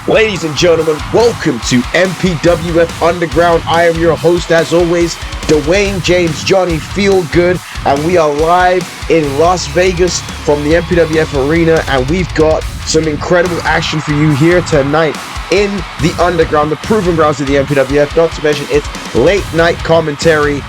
Ladies and gentlemen, welcome to MPWF Underground. I am your host, as always, Dwayne James Johnny Feelgood, and we are live in Las Vegas from the MPWF Arena, and we've got some incredible action for you here tonight in the Underground, the proving grounds of the MPWF, not to mention it's late night commentary,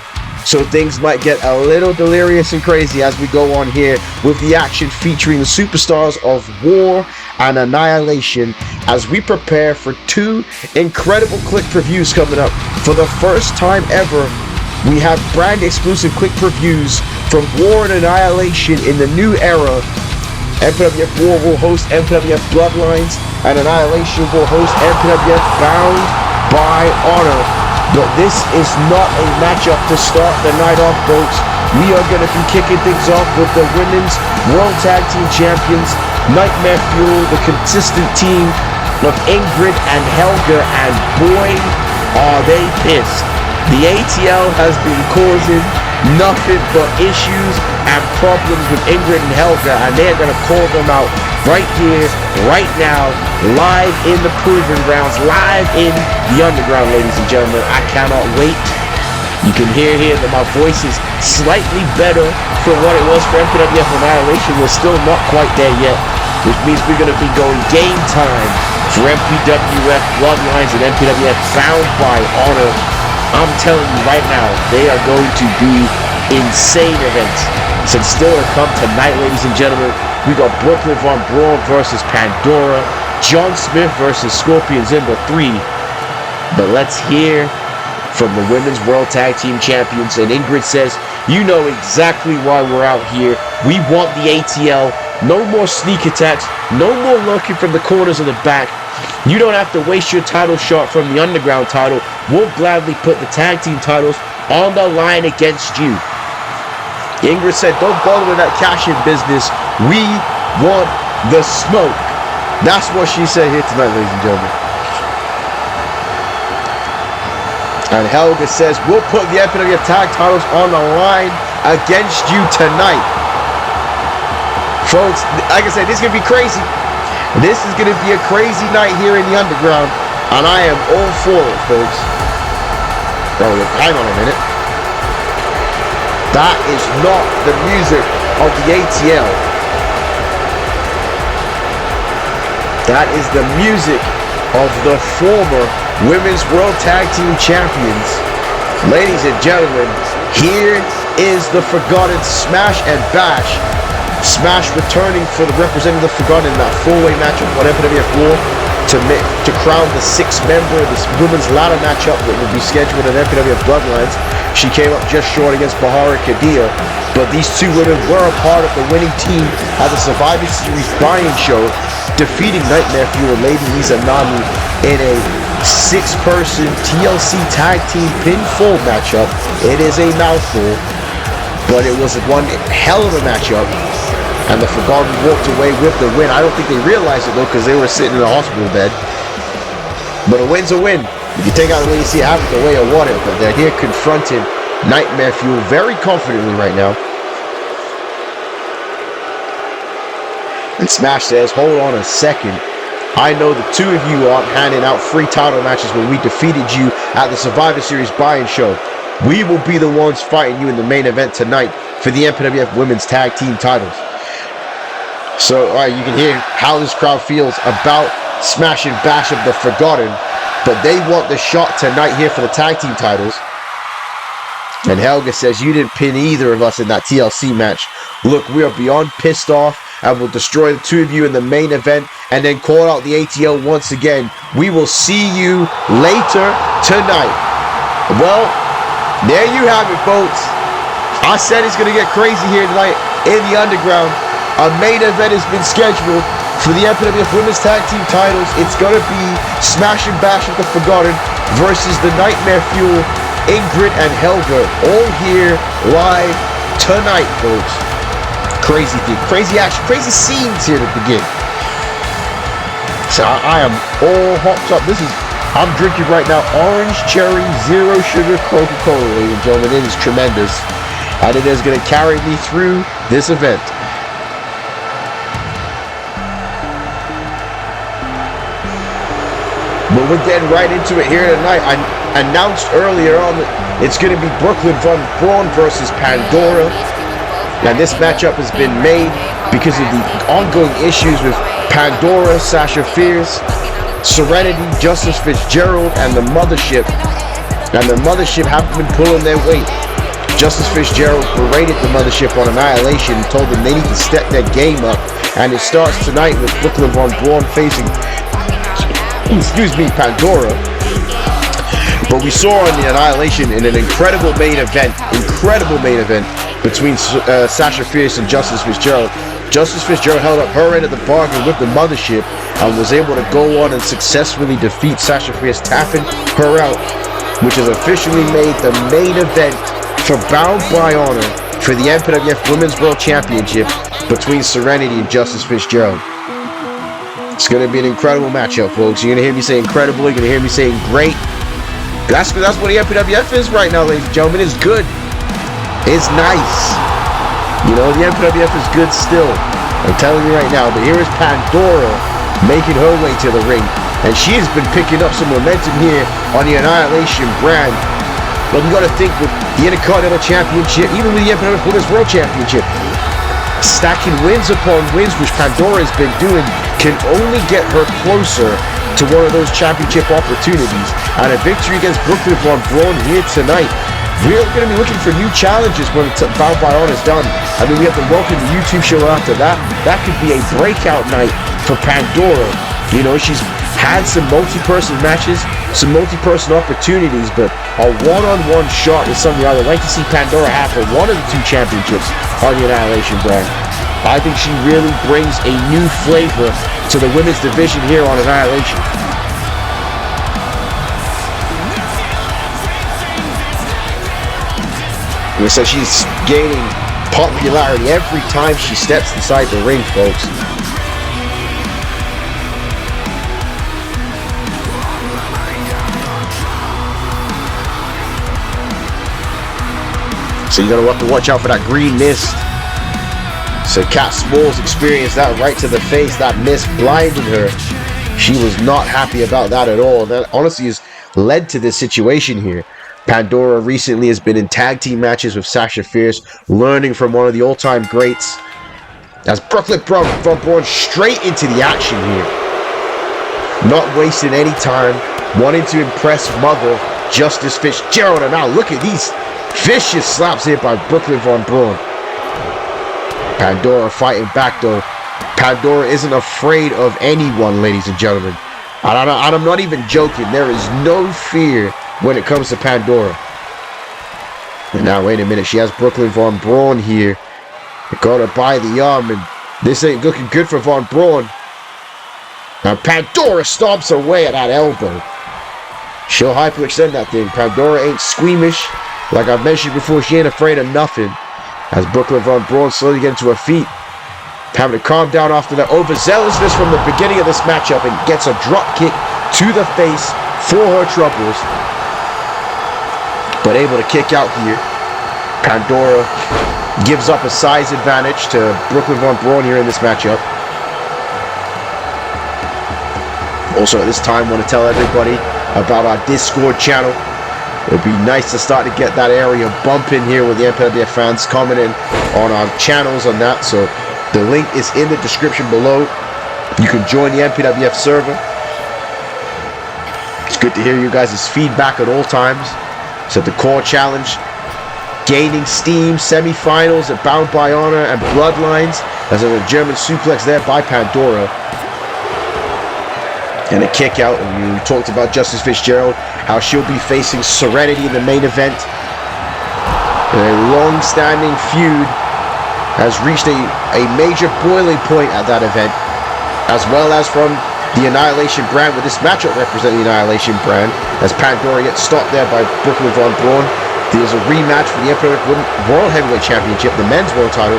so things might get a little delirious and crazy as we go on here with the action featuring the superstars of War and Annihilation as we prepare for two incredible click previews coming up. For the first time ever, we have brand exclusive quick previews from War and Annihilation in the new era. MPWF War will host MPWF Bloodlines, and Annihilation will host MPWF Bound by Honor. But this is not a matchup to start the night off, folks. We are going to be kicking things off with the Women's World Tag Team Champions, Nightmare Fuel, the consistent team of Ingrid and Helga, and boy, are they pissed. The ATL has been causing nothing but issues and problems with Ingrid and Helga, and they're going to call them out right here, right now, live in the proving grounds, live in the Underground, ladies and gentlemen. I cannot wait. You can hear here that my voice is slightly better from what it was for MPWF Annihilation. We're still not quite there yet, which means we're going to be going game time for MPWF Bloodlines and MPWF Bound by Honor. I'm telling you right now, they are going to be insane events. Since still to come tonight, ladies and gentlemen, we got Brooklyn Von Braun versus Pandora, John Smith versus Scorpion Zynda 3. But let's hear from the Women's World Tag Team Champions. And Ingrid says, you know exactly why we're out here. We want the ATL. No more sneak attacks. No more lurking from the corners of the back. You don't have to waste your title shot from the Underground title. We'll gladly put the tag team titles on the line against you. Ingrid said, don't bother with that cash-in business. We want the smoke. That's what she said here tonight, ladies and gentlemen. And Helga says, we'll put the MPWF tag titles on the line against you tonight. Folks, like I said, this is going to be crazy. This is going to be a crazy night here in the Underground, and I am all for it, folks. Oh, hang on a minute. That is not the music of the ATL. That is the music of the former Women's World Tag Team Champions. Ladies and gentlemen, here is the Forgotten Smash and Bash. Smash returning for the representative of Forgotten in that four-way matchup on MPWF War to crown the sixth member of this women's ladder matchup that will be scheduled at MPWF Bloodlines. She came up just short against Bahara Kadia, but these two women were a part of the winning team at the Survivor Series buy-in show, defeating Nightmare Fuel and Lady Lisa Nami in a six-person TLC tag team pinfall matchup. It is a mouthful, but it was one hell of a matchup. And the Forgotten walked away with the win. I don't think they realized it, though, because they were sitting in a hospital bed. But a win's a win. You can take out the way you see it happen, the way you want it. But they're here confronting Nightmare Fuel very confidently right now. And Smash says, hold on a second. I know the two of you aren't handing out free title matches when we defeated you at the Survivor Series buy-in show. We will be the ones fighting you in the main event tonight for the MPWF Women's Tag Team titles. So, all right, you can hear how this crowd feels about Smash and Bash of the Forgotten, but they want the shot tonight here for the tag team titles. And Helga says, you didn't pin either of us in that TLC match. Look, we are beyond pissed off and will destroy the two of you in the main event and then call out the ATL once again. We will see you later tonight. Well, there you have it, folks. I said it's going to get crazy here tonight in the Underground. A main event has been scheduled for the MPWF Women's Tag Team titles. It's going to be Smash and Bash of the Forgotten versus the Nightmare Fuel, Ingrid and Helga, all here live tonight, folks. Crazy thing, crazy action, crazy scenes here to begin. So I am all hopped up. I'm drinking right now orange cherry zero sugar Coca-Cola, ladies and gentlemen. It is tremendous, and it is going to carry me through this event. But we're getting right into it here tonight. I announced earlier on that it's going to be Brooklyn von Braun versus Pandora. And this matchup has been made because of the ongoing issues with Pandora, Sasha Fierce, Serenity, Justice Fitzgerald, and the Mothership. And the Mothership haven't been pulling their weight. Justice Fitzgerald berated the Mothership on Annihilation and told them they need to step their game up. And it starts tonight with Brooklyn von Braun facing, Pandora. But we saw on the Annihilation in an incredible main event between Sasha Fierce and Justice Fitzgerald. Justice Fitzgerald held up her end of the bargain with the Mothership and was able to go on and successfully defeat Sasha Fierce, tapping her out, which has officially made the main event for Bound by Honor for the MPWF Women's World Championship between Serenity and Justice Fitzgerald. It's going to be an incredible matchup, folks. You're going to hear me say incredible. You're going to hear me saying great. That's what the MPWF is right now, ladies and gentlemen. It's good. It's nice. You know, the MPWF is good still. I'm telling you right now. But here is Pandora making her way to the ring. And she has been picking up some momentum here on the Annihilation brand. But you got to think with the Intercontinental Championship, even with the MPWF Women's World Championship, stacking wins upon wins, which Pandora has been doing, can only get her closer to one of those championship opportunities. And a victory against Brooklyn von Braun here tonight. We're going to be looking for new challenges when Bound by Honor is done. I mean, we have to welcome the YouTube show after that. That could be a breakout night for Pandora. You know, she's had some multi-person matches, some multi-person opportunities, but a one-on-one shot is something I would like to see Pandora have for one of the two championships on the Annihilation brand. I think she really brings a new flavor to the women's division here on Annihilation. So she's gaining popularity every time she steps inside the ring, folks. So you're going to have to watch out for that green mist. So Kat Smalls experienced that right to the face. That mist blinded her. She was not happy about that at all. That honestly has led to this situation here. Pandora recently has been in tag team matches with Sasha Fierce, learning from one of the all-time greats. As Brooklyn von Braun straight into the action here. Not wasting any time, wanting to impress Mother, Justice Fitzgerald. And now look at these vicious slaps here by Brooklyn von Braun. Pandora fighting back though. Pandora isn't afraid of anyone, ladies and gentlemen. And I'm not even joking. There is no fear when it comes to Pandora. And now, wait a minute. She has Brooklyn von Braun here. Got her by the arm, and this ain't looking good for von Braun. Now, Pandora stomps away at that elbow. She'll hyperextend that thing. Pandora ain't squeamish. Like I've mentioned before, she ain't afraid of nothing. As Brooklyn von Braun slowly getting to her feet. Having to calm down after the overzealousness from the beginning of this matchup, and gets a drop kick to the face for her troubles. But able to kick out here. Pandora gives up a size advantage to Brooklyn von Braun here in this matchup. Also at this time, I want to tell everybody about our Discord channel. It would be nice to start to get that area bumping here with the MPWF fans commenting on our channels on that. So the link is in the description below. You can join the MPWF server. It's good to hear you guys' feedback at all times. So the core challenge gaining steam, semi-finals at Bound by Honor and Bloodlines. As a German suplex there by Pandora. And a kick out. And we talked about Justice Fitzgerald, how she'll be facing Serenity in the main event. A long-standing feud has reached a major boiling point at that event, as well as from the Annihilation brand, with this matchup representing the Annihilation brand, as Pandora gets stopped there by Brooklyn von Braun. There's a rematch for the MPWF World Heavyweight Championship, the men's world title,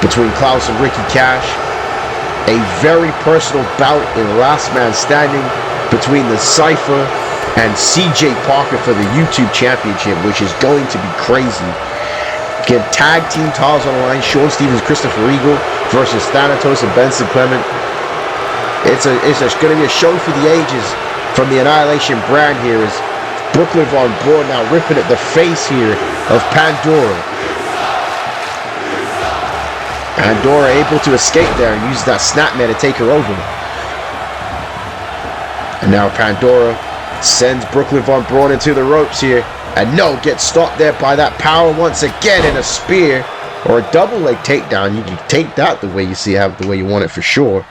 between Klaus and Ricky Cash. A very personal bout in last man standing between the Cypher and CJ Parker for the YouTube Championship, which is going to be crazy. Again, tag team titles on the line. Sean Stevens, Christopher Eagle versus Thanatos and Benson Clement. It's going to be a show for the ages from the Annihilation brand here is Brooklyn Von Braun now ripping at the face here of Pandora. Pandora able to escape there and use that snapmare to take her over. And now Pandora sends Brooklyn Von Braun into the ropes here. And no, gets stopped there by that power once again in a spear. Or a double leg takedown. You can take that the way you see it, the way you want it for sure.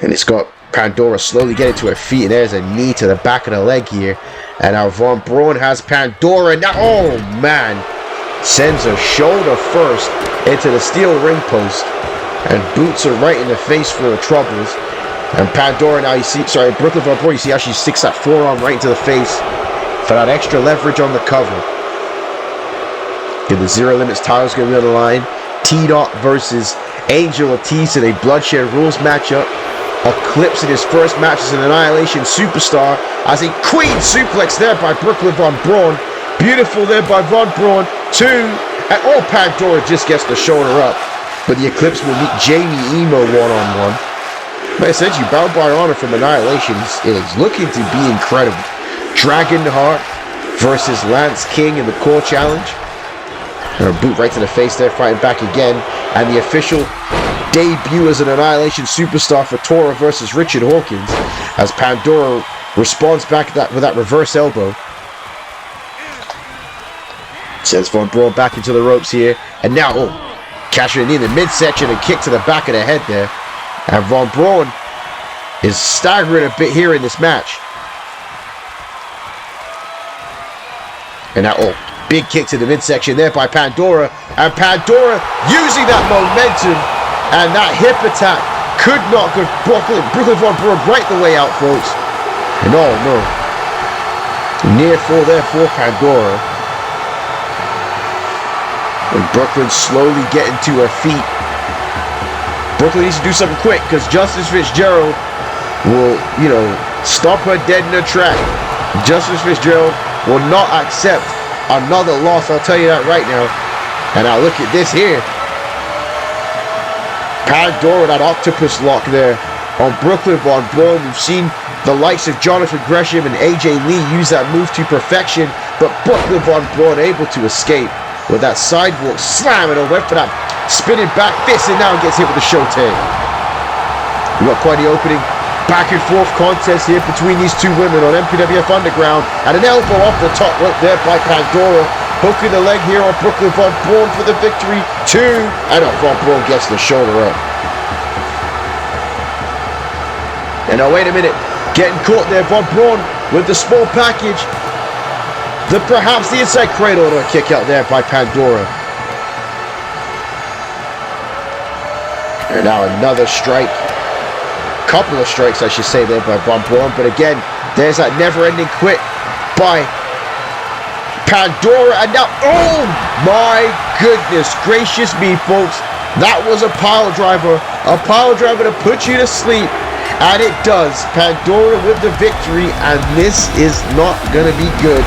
And it's got Pandora slowly getting to her feet. And there's a knee to the back of the leg here. And now Von Braun has Pandora. Now, oh man. Sends her shoulder first into the steel ring post. And boots her right in the face for her troubles. And Pandora now, you see, Brooklyn Von Braun, you see how she sticks that forearm right into the face for that extra leverage on the cover. The Zero Limits title's going to be on the line. T-Dot versus Angel Ortiz in a Bloodshed Rules matchup. Eclipse in his first match as an Annihilation Superstar as a Queen Suplex there by Brooklyn Von Braun. Beautiful there by Von Braun. 2. And Pandora just gets the shoulder up. But the Eclipse will meet Jamie Emo one-on-one. But essentially, Bound by Honor from Annihilation is looking to be incredible. Dragon Heart versus Lance King in the core challenge. And a boot right to the face there, fighting back again. And the official debut as an Annihilation Superstar for Tora versus Richard Hawkins. As Pandora responds back with that reverse elbow. Sends Von Braun back into the ropes here. And now, catching in the midsection and kick to the back of the head there. And Von Braun is staggering a bit here in this match. And now, big kick to the midsection there by Pandora. And Pandora using that momentum and that hip attack could not go Brooklyn Von Braun right the way out, folks. And no. Near fall there for Pandora. And Brooklyn slowly getting to her feet. Brooklyn needs to do something quick because Justice Fitzgerald will, stop her dead in her track. Justice Fitzgerald will not accept another loss, I'll tell you that right now. And now look at this here. Pandora, that octopus lock there on Brooklyn Von Braun. We've seen the likes of Jonathan Gresham and AJ Lee use that move to perfection, but Brooklyn Von Braun able to escape with that sidewalk slam and went for that spinning back fist and now gets hit with the show tag. We got quite the opening back and forth contest here between these two women on MPWF Underground, and an elbow off the top rope there by Pandora, hooking the leg here on Brooklyn Von Braun for the victory. 2, and Von Braun gets the shoulder up. And now wait a minute, getting caught there, Von Braun with the small package. Perhaps the inside cradle to a kick out there by Pandora. And now another strike. Couple of strikes, I should say, there by Von Braun. But again, there's that never-ending quit by Pandora. And now, oh my goodness gracious me, folks. That was a pile driver. A pile driver to put you to sleep. And it does. Pandora with the victory. And this is not going to be good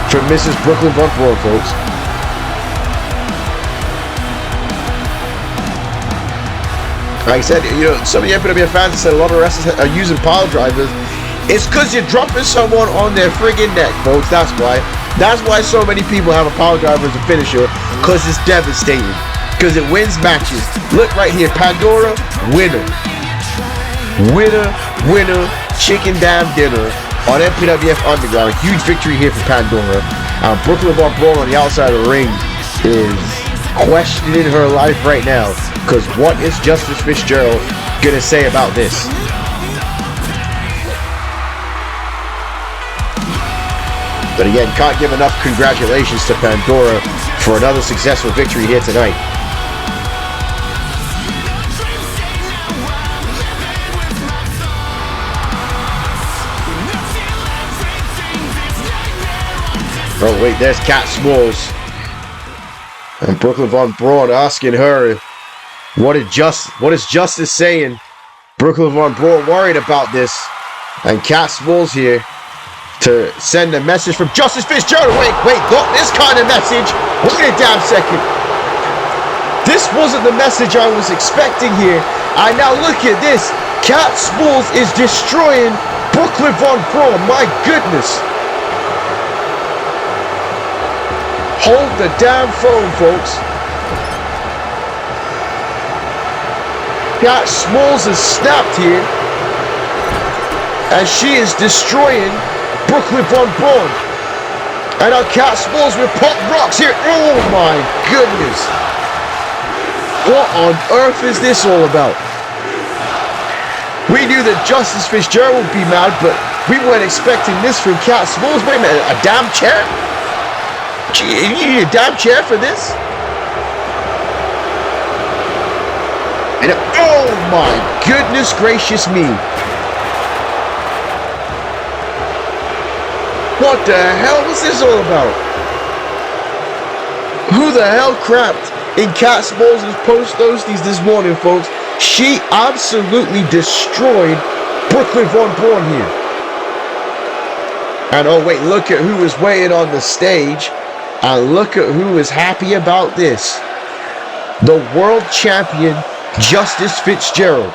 for Mrs. Brooklyn Von Braun, folks. Like I said, some of the MPWF fans said a lot of wrestlers are using pile drivers. It's because you're dropping someone on their friggin' neck, folks. That's why. That's why so many people have a pile driver as a finisher. Because it's devastating. Because it wins matches. Look right here. Pandora, winner. Winner, chicken damn dinner on MPWF Underground. A huge victory here for Pandora. Brooklyn Von Braun on the outside of the ring is questioning her life right now. Because what is Justice Fitzgerald going to say about this? But again, can't give enough congratulations to Pandora for another successful victory here tonight. Oh wait, there's Cat Smalls. And Brooklyn Von Braun asking her, what is Justice saying? Brooklyn Von Braun worried about this. And Cat Smalls here to send a message from Justice Fitzgerald. Wait, not this kind of message. Wait a damn second. This wasn't the message I was expecting here. And now look at this. Cat Smalls is destroying Brooklyn Von Braun. My goodness. Hold the damn phone, folks. Cat Smalls is snapped here. And she is destroying Brooklyn Von Braun. And now Cat Smalls with pop rocks here. Oh my goodness. What on earth is this all about? We knew that Justice Fitzgerald would be mad, but we weren't expecting this from Cat Smalls. Wait a minute, a damn chair? You need a damn chair for this? And oh my goodness gracious me. What the hell was this all about? Who the hell crapped in Cat Smalls' post toasties this morning, folks? She absolutely destroyed Brooklyn Von Braun here. And oh wait, look at who is waiting on the stage. And look at who is happy about this. The world champion, Justice Fitzgerald.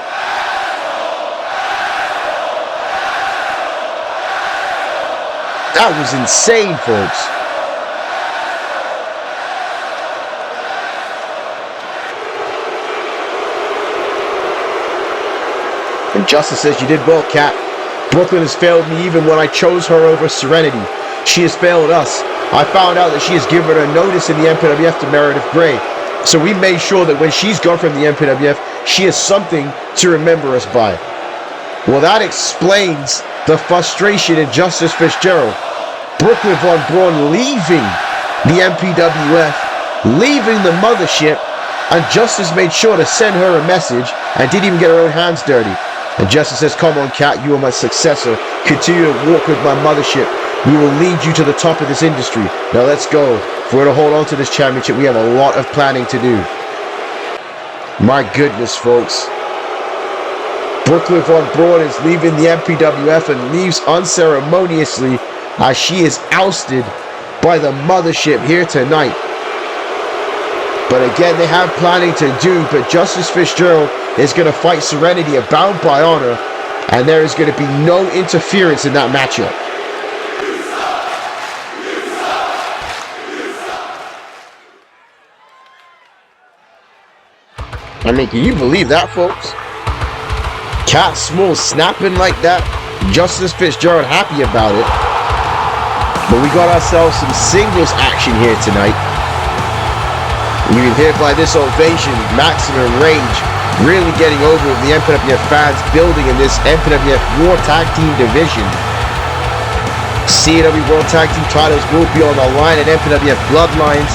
That was insane, folks. And Justice says, you did well, Cat. Brooklyn has failed me even when I chose her over Serenity. She has failed us. I found out that she has given her notice in the MPWF to Meredith Grey. So we made sure that when she's gone from the MPWF, she has something to remember us by. Well, that explains the frustration in Justice Fitzgerald. Brooklyn Von Braun leaving the MPWF, leaving the mothership, and Justice made sure to send her a message and didn't even get her own hands dirty. And Justice says, come on, Cat, you are my successor. Continue to walk with my mothership. We will lead you to the top of this industry. Now let's go. If we're to hold on to this championship, we have a lot of planning to do. My goodness, folks. Brooklyn Von Braun is leaving the MPWF and leaves unceremoniously as she is ousted by the mothership here tonight. But again, they have planning to do, but Justice Fitzgerald is going to fight Serenity, bound by honor, and there is going to be no interference in that matchup. I mean, can you believe that, folks? Cat Smalls snapping like that. Justice Fitzgerald happy about it. But we got ourselves some singles action here tonight. You can hear by this ovation, Maximum Rage really getting over with the MPWF fans building in this MPWF War Tag Team division. CW World Tag Team titles will be on the line at MPWF Bloodlines,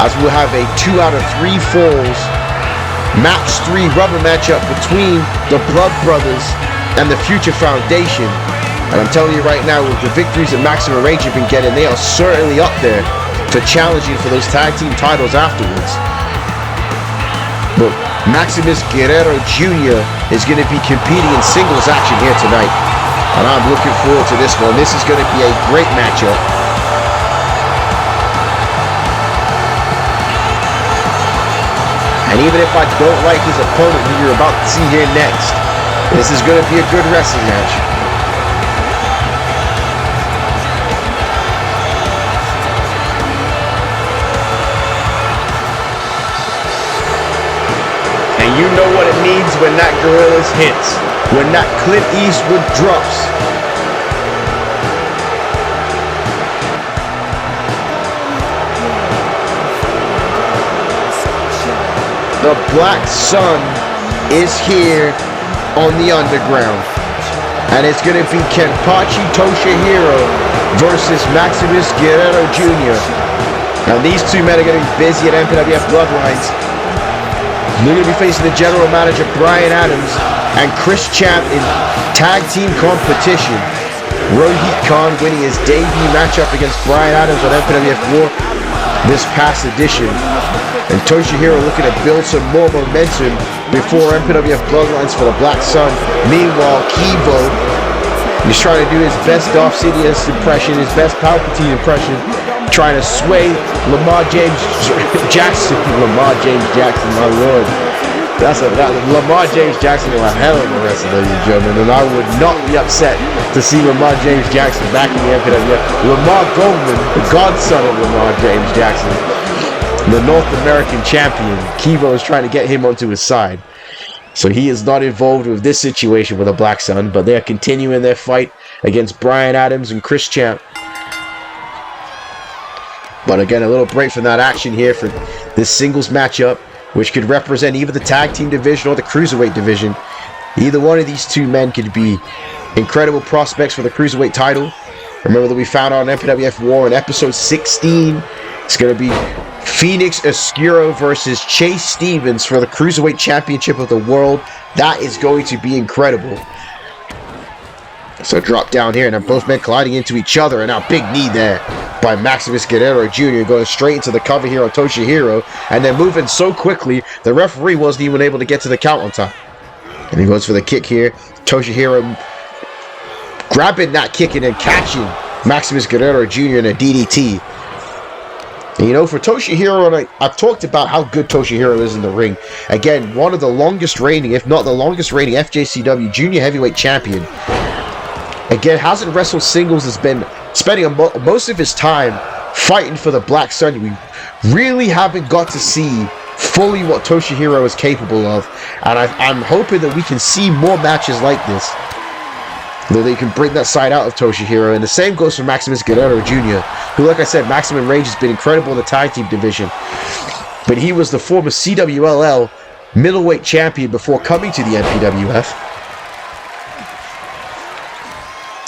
as we'll have a 2 out of 3 falls match 3 rubber matchup between the Blood Brothers and the Future Foundation. And I'm telling you right now, with the victories that Maximum Rage have been getting, they are certainly up there for challenging for those tag team titles afterwards. But Maximus Guerrero Jr. is going to be competing in singles action here tonight. And I'm looking forward to this one. This is going to be a great matchup. And even if I don't like his opponent who you're about to see here next, this is going to be a good wrestling match. And you know what it means when that Gorillas hits, when that Clint Eastwood drops. The Black Sun is here on the Underground. And it's going to be Kenpachi Toshihiro versus Maximus Guerrero Jr. Now these two men are going to be busy at MPWF Bloodlines. They're going to be facing the general manager Brian Adams and Chris Champ in tag team competition. Rohit Khan winning his debut matchup against Brian Adams on MPWF War this past edition. And Toshihiro looking to build some more momentum before MPWF Bloodlines for the Black Sun. Meanwhile, Kivo is trying to do his best Darth Sidious impression, his best Palpatine impression, trying to sway Lamar James Jackson. Lamar James Jackson, my lord. Lamar James Jackson is a hell of a wrestler, ladies and gentlemen, and I would not be upset to see Lamar James Jackson back in the MPWF. Lamar Goldman, the godson of Lamar James Jackson, the North American champion. Kivo is trying to get him onto his side. So he is not involved with this situation with a Black Sun, but they are continuing their fight against Brian Adams and Chris Champ. But again, a little break from that action here for this singles matchup, which could represent either the tag team division or the cruiserweight division. Either one of these two men could be incredible prospects for the cruiserweight title. Remember that we found out on MPWF War in episode 16. It's going to be Phoenix Oscuro versus Chase Stevens for the Cruiserweight Championship of the World. That is going to be incredible. So drop down here, and then both men colliding into each other, and now big knee there by Maximus Guerrero Jr. going straight into the cover here on Toshihiro, and then moving so quickly, the referee wasn't even able to get to the count on time. And he goes for the kick here. Toshihiro grabbing that kick and then catching Maximus Guerrero Jr. in a DDT. And you know, for Toshihiro, and I've talked about how good Toshihiro is in the ring. Again, one of the longest reigning, if not the longest reigning FJCW Junior Heavyweight Champion. Again, hasn't wrestled singles, has been spending most of his time fighting for the Black Sun. We really haven't got to see fully what Toshihiro is capable of. And I'm hoping that we can see more matches like this, that they can bring that side out of Toshihiro. And the same goes for Maximus Guerrero Jr., who, like I said, Maximum Rage has been incredible in the tag team division. But he was the former CWLL middleweight champion before coming to the MPWF.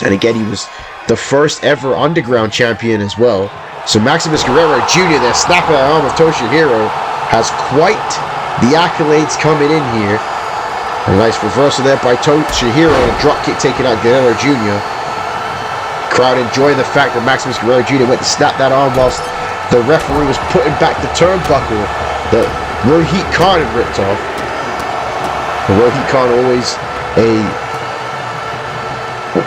And again, he was the first ever Underground champion as well. So Maximus Guerrero Jr., there, snapping the arm of Toshihiro, has quite the accolades coming in here. A nice reversal there by Toshihiro, and a dropkick taking out Guerrero Jr. Crowd enjoying the fact that Maximus Guerrero Jr. went to snap that arm whilst the referee was putting back the turnbuckle that Rohit Khan had ripped off. And Rohit Khan always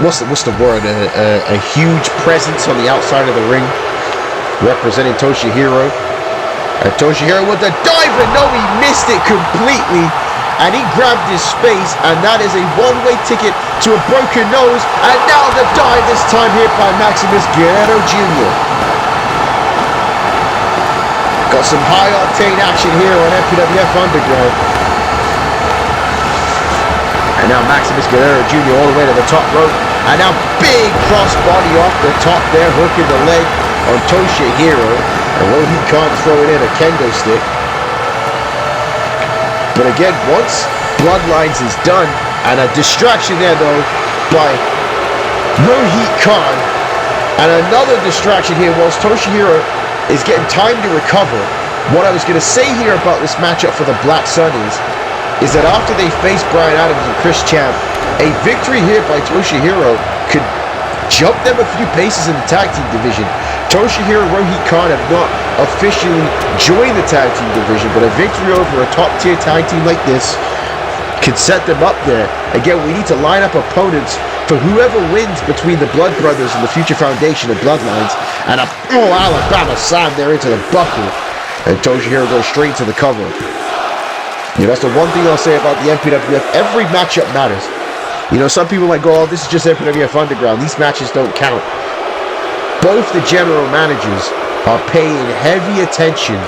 what's the word? A huge presence on the outside of the ring, representing Toshihiro. And Toshihiro with the dive, and no, he missed it completely. And he grabbed his space, and that is a one-way ticket to a broken nose. And now the dive, this time hit by Maximus Guerrero Jr. Got some high-octane action here on MPWF Underground. And now Maximus Guerrero Jr. all the way to the top rope. And now big crossbody off the top there, hooking the leg on Toshihiro. And Rohit Khan throwing in a kendo stick. But again, once Bloodlines is done, and a distraction there though by Rohit Khan, and another distraction here whilst Toshihiro is getting time to recover. What I was going to say here about this matchup for the Black Sun is that after they face Brian Adams and Chris Champ, a victory here by Toshihiro could jump them a few paces in the tag team division. Toshihiro and Rohit Khan have not officially joined the tag team division, but a victory over a top tier tag team like this could set them up there. Again, we need to line up opponents for whoever wins between the Blood Brothers and the Future Foundation of Bloodlines. And a Alabama slam there into the buckle, and Toshihiro goes straight to the cover. You know, that's the one thing I'll say about the MPWF. Every matchup matters. You know, some people might go, oh, this is just MPWF Underground. These matches don't count. Both the general managers are paying heavy attention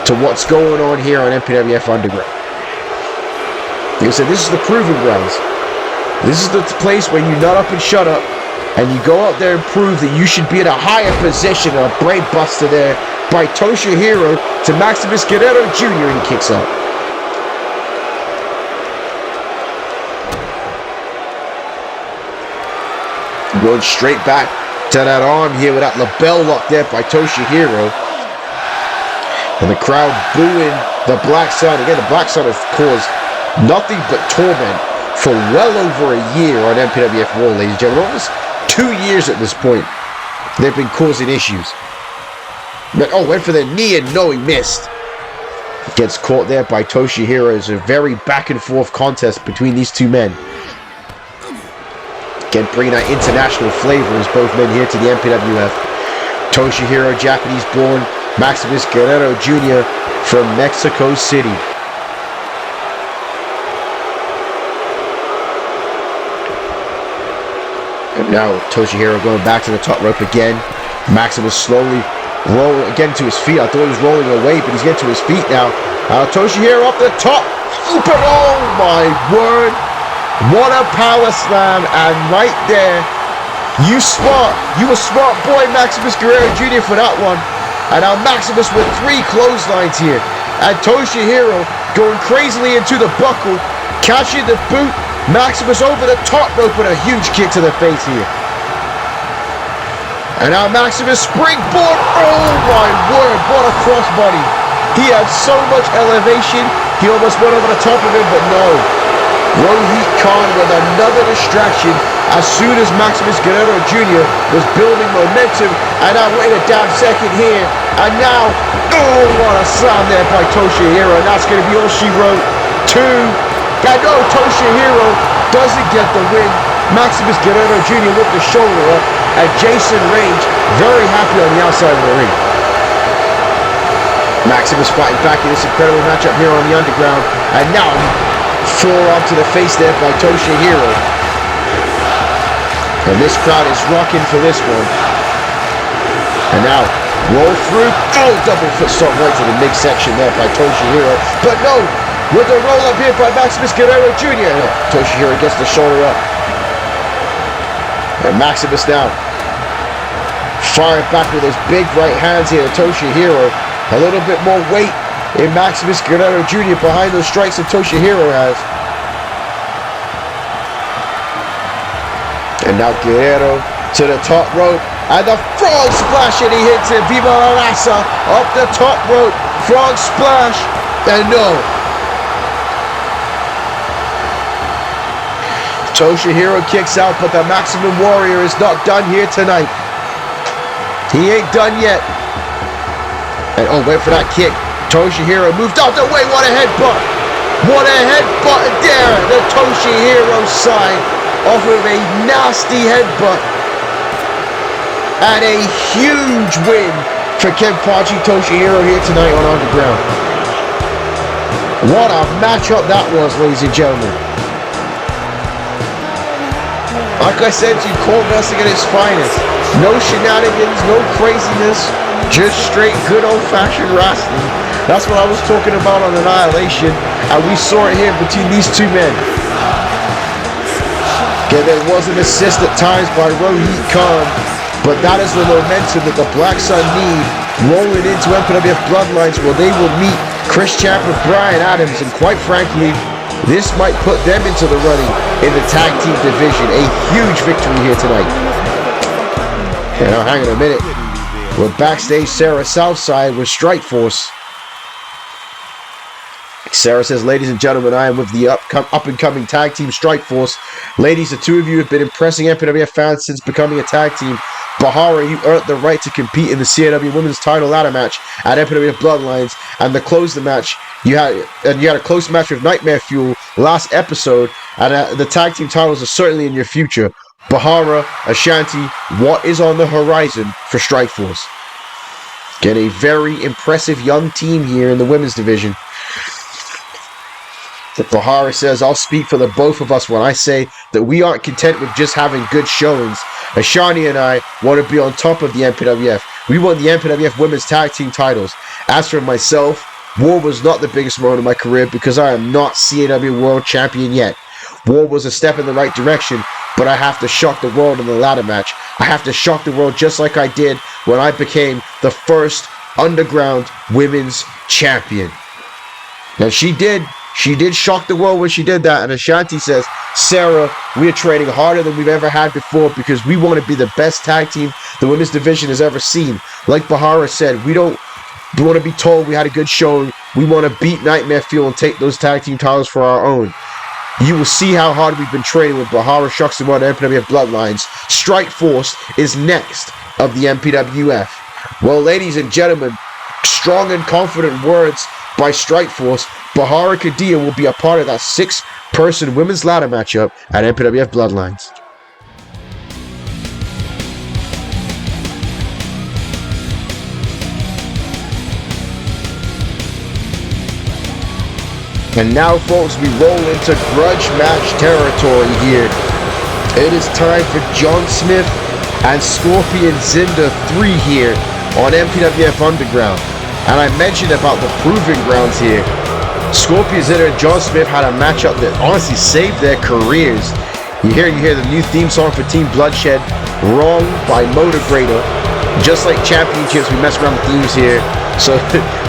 to what's going on here on MPWF Underground. Like I said, this is the proving grounds. This is the place where you nut up and shut up, and you go out there and prove that you should be in a higher position. And a brain buster there by Toshihiro to Maximus Guerrero Jr. and he kicks out. Going straight back to that arm here with that label lock there by Toshihiro. And the crowd booing the Black Sun. Again, the Black Sun has caused nothing but torment for well over a year on MPWF War, ladies and gentlemen. Almost 2 years at this point, they've been causing issues. But, oh, went for the knee and no, he missed. Gets caught there by Toshihiro. It's a very back and forth contest between these two men. Again, bringing that international flavor as both men here to the MPWF. Toshihiro, Japanese born, Maximus Guerrero Jr. from Mexico City. And now Toshihiro going back to the top rope again. Maximus slowly getting to his feet. I thought he was rolling away, but he's getting to his feet now. Toshihiro up the top. But oh my word. What a power slam. And right there, you a smart boy, Maximus Guerrero Jr. for that one. And now Maximus with 3 clotheslines here. And Toshihiro going crazily into the buckle, catching the boot. Maximus over the top rope with a huge kick to the face here. And now Maximus springboard. Oh my word, what a crossbody. He had so much elevation, he almost went over the top of him, but no. Rohit Khan with another distraction as soon as Maximus Guerrero Jr. was building momentum. And now wait a damn second here. And now, oh, what a slam there by Toshihiro. And that's going to be all she wrote. 2. And no, Toshihiro doesn't get the win. Maximus Guerrero Jr. with the shoulder up. And Jason Range very happy on the outside of the ring. Maximus fighting back in this incredible matchup here on the Underground. And now, forearm to the face there by Toshihiro. And this crowd is rocking for this one. And now, roll through. Oh, double foot stop right to the midsection there by Toshihiro. But no, with the roll up here by Maximus Guerrero Jr. Toshihiro gets the shoulder up. And Maximus now firing back with those big right hands here to Toshihiro. A little bit more weight in Maximus Guerrero Jr. behind those strikes that Toshihiro has. And now Guerrero to the top rope. And the frog splash, and he hits it. Viva la raza up the top rope. Frog splash. And no. Toshihiro kicks out, but the Maximum Warrior is not done here tonight. He ain't done yet. And oh, wait for that kick. Toshihiro moved out the way. What a headbutt. What a headbutt there. The Toshihiro side off of a nasty headbutt. And a huge win for Kenpachi Toshihiro here tonight on Underground. What a matchup that was, ladies and gentlemen. Like I said to you, cold wrestling at its finest. No shenanigans, no craziness, just straight good old-fashioned wrestling. That's what I was talking about on Annihilation, and we saw it here between these two men. Okay, there was an assist at times by Rohit Khan, but that is the momentum that the Black Sun need rolling into MPWF Bloodlines, where they will meet Chris Champ and Brian Adams, and quite frankly, this might put them into the running in the tag team division. A huge victory here tonight. Okay, now hang on a minute. We're backstage, Sarah Southside with Strikeforce. Sarah says, ladies and gentlemen, I am with the up-and-coming tag team Strikeforce. Ladies, the two of you have been impressing MPWF fans since becoming a tag team. Bahara, you earned the right to compete in the CAW Women's Title ladder match at MPWF Bloodlines, and to close the match, you had a close match with Nightmare Fuel last episode, and the tag team titles are certainly in your future. Bahara, Ashanti, what is on the horizon for Strikeforce? Get a very impressive young team here in the women's division. Bahara says, I'll speak for the both of us when I say that we aren't content with just having good showings. Ashanti and I want to be on top of the MPWF. We want the MPWF Women's Tag Team titles. As for myself, War was not the biggest moment of my career because I am not CAW World Champion yet. War was a step in the right direction, but I have to shock the world in the ladder match. I have to shock the world just like I did when I became the first Underground Women's Champion. Now she did shock the world when she did that, and Ashanti says, Sarah, we are training harder than we've ever had before because we want to be the best tag team the women's division has ever seen. Like Bahara said, we want to be told we had a good showing. We want to beat Nightmare Fuel and take those tag team titles for our own. You will see how hard we've been training with Bahara Shocks and MPWF Bloodlines. Strikeforce is next of the MPWF. Well, ladies and gentlemen, strong and confident words by Strikeforce. Bahara Kadia will be a part of that 6-person women's ladder matchup at MPWF Bloodlines. And now, folks, we roll into grudge match territory here It is time for John Smith and Scorpion Zynda 3 here on MPWF Underground. And I mentioned about the proving grounds here. Scorpion Zynda and John Smith had a matchup that honestly saved their careers. You hear the new theme song for Team Bloodshed, Wrong by Motivator. Just like championships, we mess around with themes here. So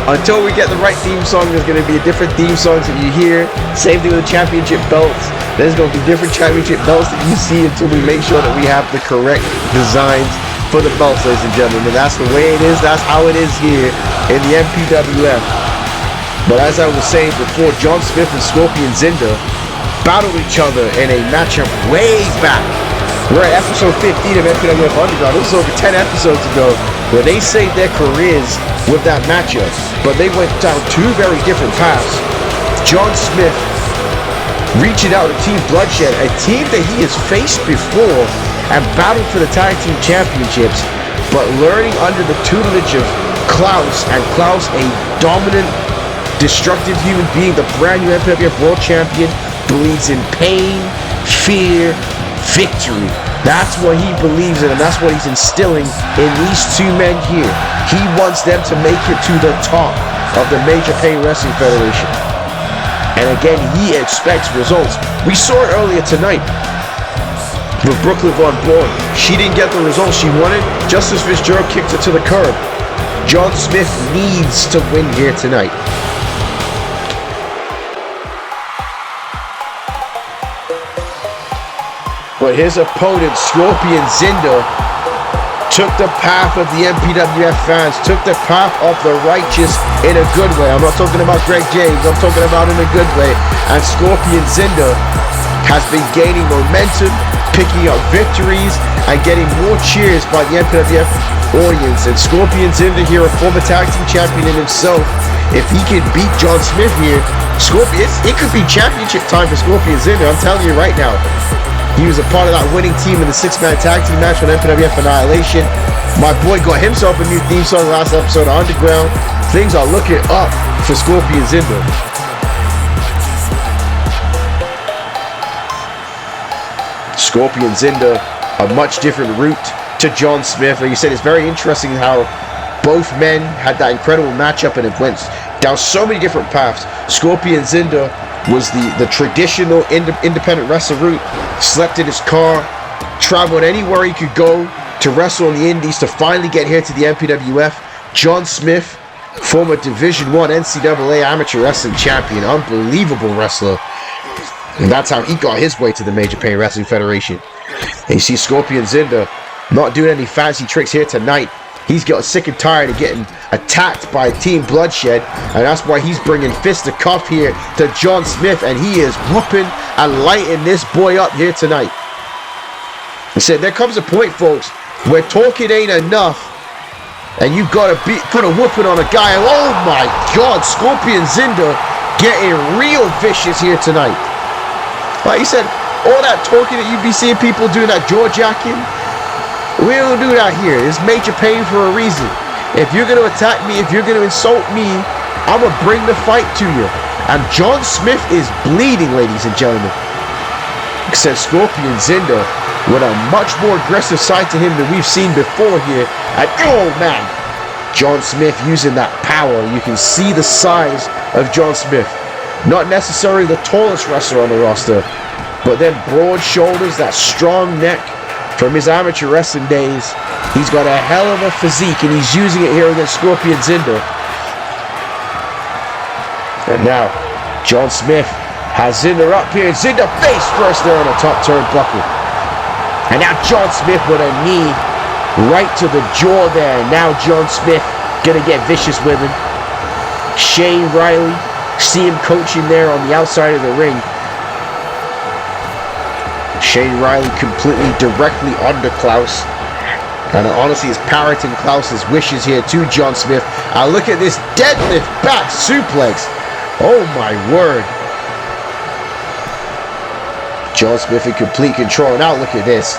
until we get the right theme song, there's going to be a different theme songs that you hear. Same thing with the championship belts. There's going to be different championship belts that you see until we make sure that we have the correct designs for the belts, ladies and gentlemen. And that's the way it is. That's how it is here in the MPWF. But as I was saying before, John Smith and Scorpion Zynda battled each other in a matchup way back. We're at episode 15 of MPWF Underground. This was over 10 episodes ago, where they saved their careers with that matchup. But they went down two very different paths. John Smith reaching out to Team Bloodshed, a team that he has faced before and battled for the tag team championships, but learning under the tutelage of Klaus, and Klaus, a dominant, destructive human being, the brand new MPWF World Champion, believes in pain, fear, victory. That's what he believes in, and that's what he's instilling in these two men here. He wants them to make it to the top of the Major Pain Wrestling Federation. And again, he expects results. We saw it earlier tonight with Brooklyn Von Braun. She didn't get the results she wanted. Justice Fitzgerald kicked her to the curb. John Smith needs to win here tonight. But his opponent, Scorpion Zynda, took the path of the MPWF fans, took the path of the righteous in a good way. I'm not talking about Greg James, I'm talking about in a good way. And Scorpion Zynda has been gaining momentum, picking up victories, and getting more cheers by the MPWF audience. And Scorpion Zynda here, a former tag team champion in himself, if he can beat John Smith here, it could be championship time for Scorpion Zynda, I'm telling you right now. He was a part of that winning team in the 6-man tag team match on MPWF Annihilation. My boy got himself a new theme song last episode of Underground. Things are looking up for Scorpion Zynda. Scorpion Zynda, a much different route to John Smith. Like you said, it's very interesting how both men had that incredible matchup and it went down so many different paths. Scorpion Zynda was the traditional independent wrestler route, slept in his car, traveled anywhere he could go to wrestle in the indies to finally get here to the MPWF. John Smith, former Division I NCAA amateur wrestling champion, unbelievable wrestler. And that's how he got his way to the Major Pain Wrestling Federation. And you see Scorpion Zynda not doing any fancy tricks here tonight. He's got sick and tired of getting attacked by Team Bloodshed, and that's why he's bringing fist to cuff here to John Smith, and he is whooping and lighting this boy up here tonight. He said, there comes a point, folks, where talking ain't enough, and you've got to put a whooping on a guy. Oh my God, Scorpion Zynda getting real vicious here tonight. Like he said, all that talking that you be seeing people doing, that jaw jacking, we don't do that here. It's Major Pain for a reason. If you're going to attack me, if you're going to insult me, I'm going to bring the fight to you. And John Smith is bleeding, ladies and gentlemen. Says Scorpion Zynda with a much more aggressive side to him than we've seen before here. And oh man, John Smith using that power. You can see the size of John Smith. Not necessarily the tallest wrestler on the roster, but then broad shoulders, that strong neck. From his amateur wrestling days, he's got a hell of a physique, and he's using it here against Scorpion Zynda. And now, John Smith has Zynda up here. Zynda face first there on the top turnbuckle. And now John Smith with a knee right to the jaw there. And now John Smith gonna get vicious with him. Shane Riley, see him coaching there on the outside of the ring. Shane Riley completely directly under Klaus, and honestly is parroting Klaus's wishes here to John Smith. Look at this deadlift back suplex. Oh my word. John Smith in complete control. Now look at this.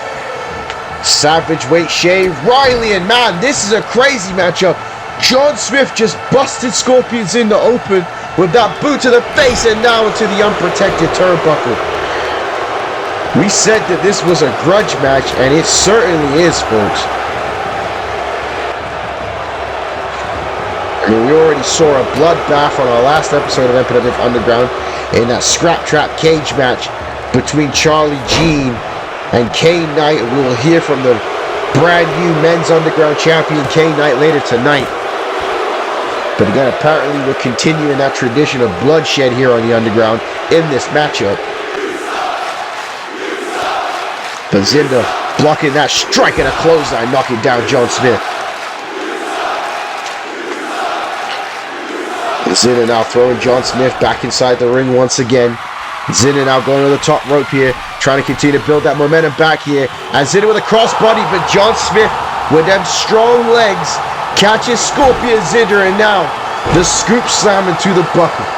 Savage weight Shane Riley, and man, this is a crazy matchup. John Smith just busted Scorpions in the open with that boot to the face, and now into the unprotected turnbuckle. We said that this was a grudge match, and it certainly is, folks. I mean, we already saw a bloodbath on our last episode of MPWF Underground in that scrap trap cage match between Charlie Jean and Kane Knight. We will hear from the brand new men's underground champion Kane Knight later tonight. But again, apparently we're continuing that tradition of bloodshed here on the underground in this matchup. But Zynda blocking that strike and a clothesline, knocking down John Smith. And Zynda now throwing John Smith back inside the ring once again. Zynda now going to the top rope here, trying to continue to build that momentum back here. And Zynda with a crossbody, but John Smith with them strong legs catches Scorpion Zynda, and now the scoop slam into the buckle.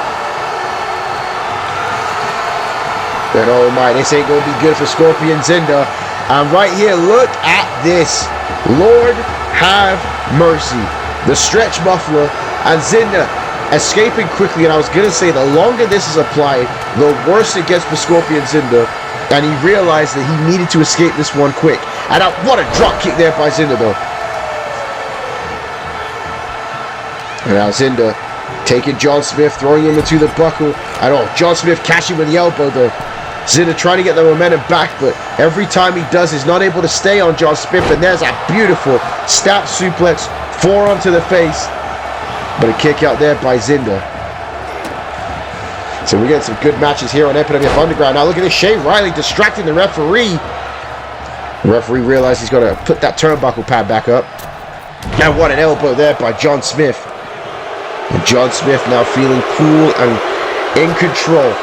And oh my, this ain't gonna be good for Scorpion Zynda. And right here, look at this. Lord have mercy. The stretch muffler and Zynda escaping quickly. And I was gonna say, the longer this is applied, the worse it gets for Scorpion Zynda. And he realized that he needed to escape this one quick. And what a drop kick there by Zynda, though. And now Zynda taking John Smith, throwing him into the buckle. And John Smith catching with the elbow, though. Zynda trying to get the momentum back, but every time he does, he's not able to stay on John Smith. And there's a beautiful stap suplex, forearm to the face. But a kick out there by Zynda. So we're getting some good matches here on MPWF Underground. Now look at this, Shane Riley distracting the referee. The referee realized he's got to put that turnbuckle pad back up. And what an elbow there by John Smith. And John Smith now feeling cool and in control.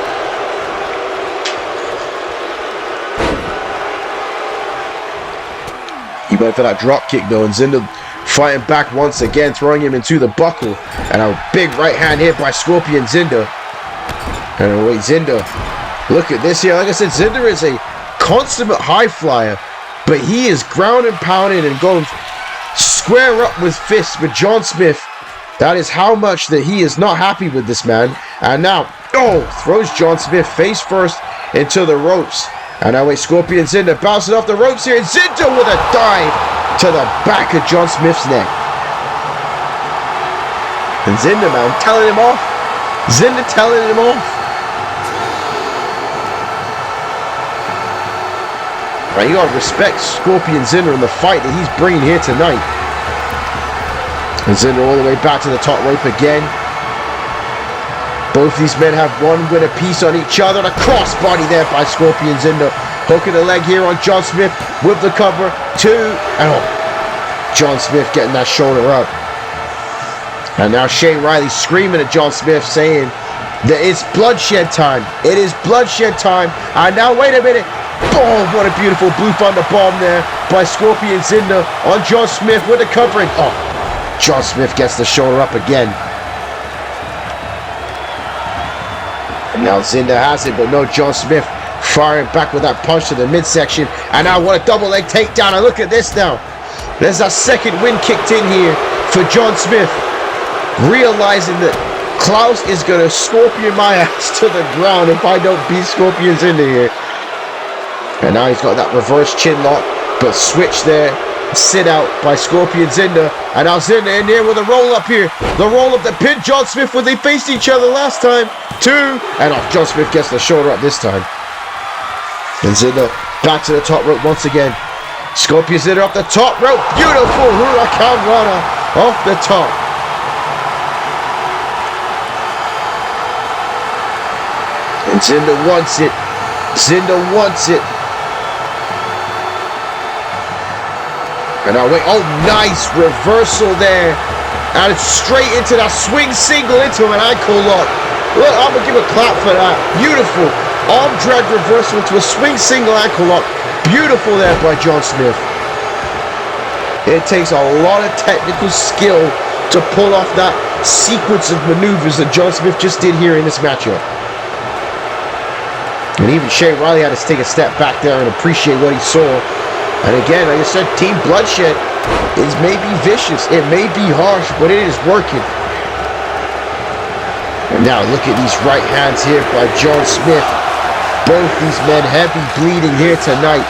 He went for that drop kick though, and Zynda fighting back once again, throwing him into the buckle. And a big right hand hit by Scorpion Zynda. And wait, Zynda, look at this here. Like I said, Zynda is a consummate high flyer, but he is ground and pounding and going square up with fists with John Smith. That is how much that he is not happy with this man. And now, throws John Smith face first into the ropes. And now wait, Scorpion Zynda bouncing off the ropes here. And Zynda with a dive to the back of John Smith's neck. And Zynda, man, telling him off. Zynda telling him off. Right, you gotta respect Scorpion Zynda and the fight that he's bringing here tonight. And Zynda all the way back to the top rope again. Both these men have one win apiece on each other. And a crossbody there by Scorpion Zynda. Hooking the leg here on John Smith with the cover. 2. And John Smith getting that shoulder up. And now Shane Riley screaming at John Smith, saying that it's bloodshed time. It is bloodshed time. And now wait a minute. Oh, what a beautiful Blue Thunder bomb there by Scorpion Zynda on John Smith with the covering. John Smith gets the shoulder up again. And now Zynda has it, but no, John Smith firing back with that punch to the midsection. And now what a double leg takedown. And look at this now. There's that second win kicked in here for John Smith. Realizing that Klaus is going to scorpion my ass to the ground if I don't beat Scorpion Zynda here. And now he's got that reverse chin lock, but switch there. Sit out by Scorpion Zynda. And now Zynda in there with a roll up here. The roll up that pinned John Smith when they faced each other last time. 2. And John Smith gets the shoulder up this time. And Zynda back to the top rope once again. Scorpion Zynda up the top rope. Beautiful Huracan Rana off the top. And Zynda wants it. Zynda wants it. And now wait, nice reversal there. And it's straight into that swing single into an ankle lock. Look, I'm going to give a clap for that. Beautiful. Arm drag reversal into a swing single ankle lock. Beautiful there by John Smith. It takes a lot of technical skill to pull off that sequence of maneuvers that John Smith just did here in this matchup. And even Shane Riley had to take a step back there and appreciate what he saw. And again, like I said, Team Bloodshed is maybe vicious. It may be harsh, but it is working. And now look at these right hands here by John Smith. Both these men heavy bleeding here tonight.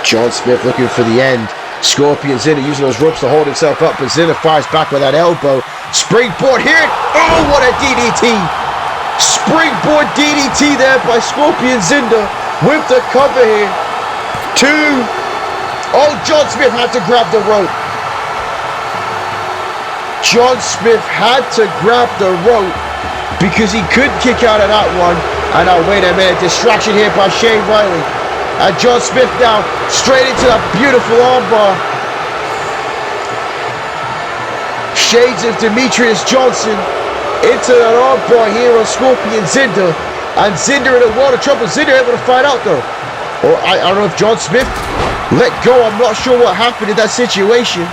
John Smith looking for the end. Scorpion Zynda using those ropes to hold himself up, but Zynda fires back with that elbow. Springboard here. Oh, what a DDT. Springboard DDT there by Scorpion Zynda with the cover here. 2. Oh, John Smith had to grab the rope. John Smith had to grab the rope because he couldn't kick out of that one. And now, wait a minute, distraction here by Shane Riley. And John Smith now straight into that beautiful armbar. Shades of Demetrius Johnson into that armbar here on Scorpion Zynda. And Zynda in a world of trouble. Zynda able to fight out though. Or I don't know if John Smith let go. I'm not sure what happened in that situation.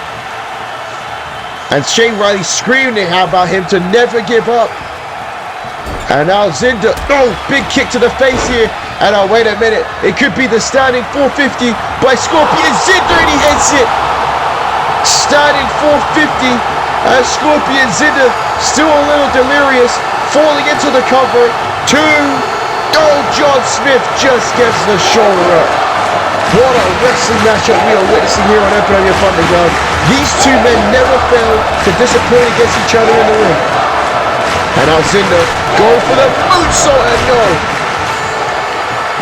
And Shane Riley screaming about him to never give up. And now Zynda, oh, big kick to the face here. And now wait a minute, it could be the standing 450 by Scorpion Zynda, and he hits it. Standing 450 as Scorpion Zynda still a little delirious, falling into the cover. 2. Oh, John Smith just gets the shoulder up. What a wrestling matchup we are witnessing here on MPWF Underground. These two men never fail to disappoint against each other in the ring. And now Zynda going for the moonsault, and no.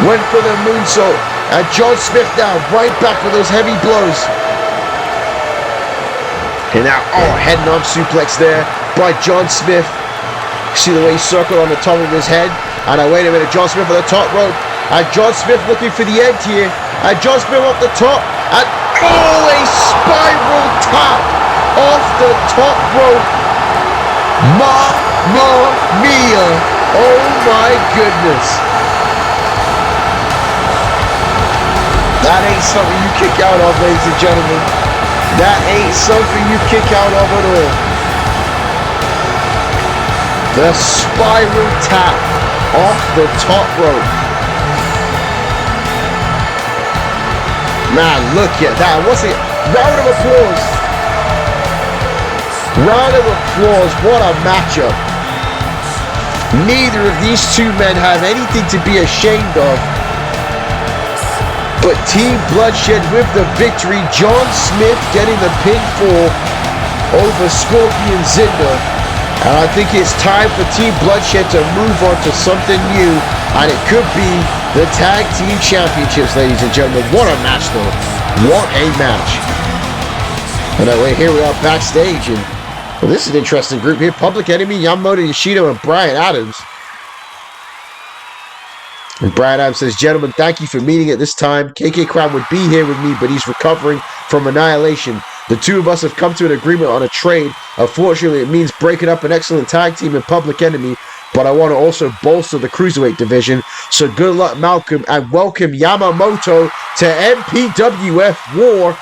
Went for the moonsault. And John Smith now right back with those heavy blows. And now, oh, head and arm suplex there by John Smith. See the way he circled on the top of his head. And now, wait a minute, John Smith on the top rope. And John Smith looking for the end here. And John Smith off the top. And oh, a spiral tap off the top rope. Mamma mia. Oh my goodness. That ain't something you kick out of, ladies and gentlemen. That ain't something you kick out of at all. The spiral tap off the top rope. Man, look at that. What's it? Round of applause. Round of applause. What a matchup. Neither of these two men have anything to be ashamed of. But Team Bloodshed with the victory. John Smith getting the pinfall over Scorpion Zynda. And I think it's time for Team Bloodshed to move on to something new. And it could be the Tag Team Championships, ladies and gentlemen. What a match, though. What a match. And anyway, here we are backstage. And well, this is an interesting group here. Public Enemy, Yamamoto Yoshino, and Brian Adams. And Brian Adams says, gentlemen, thank you for meeting at this time. KK Crown would be here with me, but he's recovering from annihilation. The two of us have come to an agreement on a trade. Unfortunately, it means breaking up an excellent tag team in Public Enemy, but I want to also bolster the Cruiserweight division. So good luck, Malcolm, and welcome Yamamoto to MPWF War.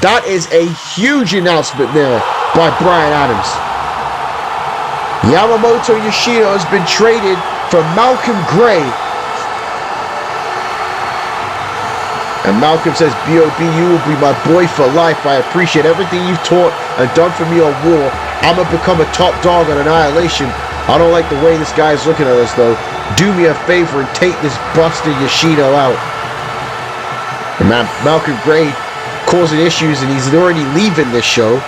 That is a huge announcement there by Brian Adams. Yamamoto Yoshino has been traded for Malcolm Gray. And Malcolm says, B.O.B., you will be my boy for life. I appreciate everything you've taught and done for me on War. I'm going to become a top dog on Annihilation. I don't like the way this guy is looking at us, though. Do me a favor and take this busted Yoshino out. And man, Malcolm Gray causing issues, and he's already leaving this show.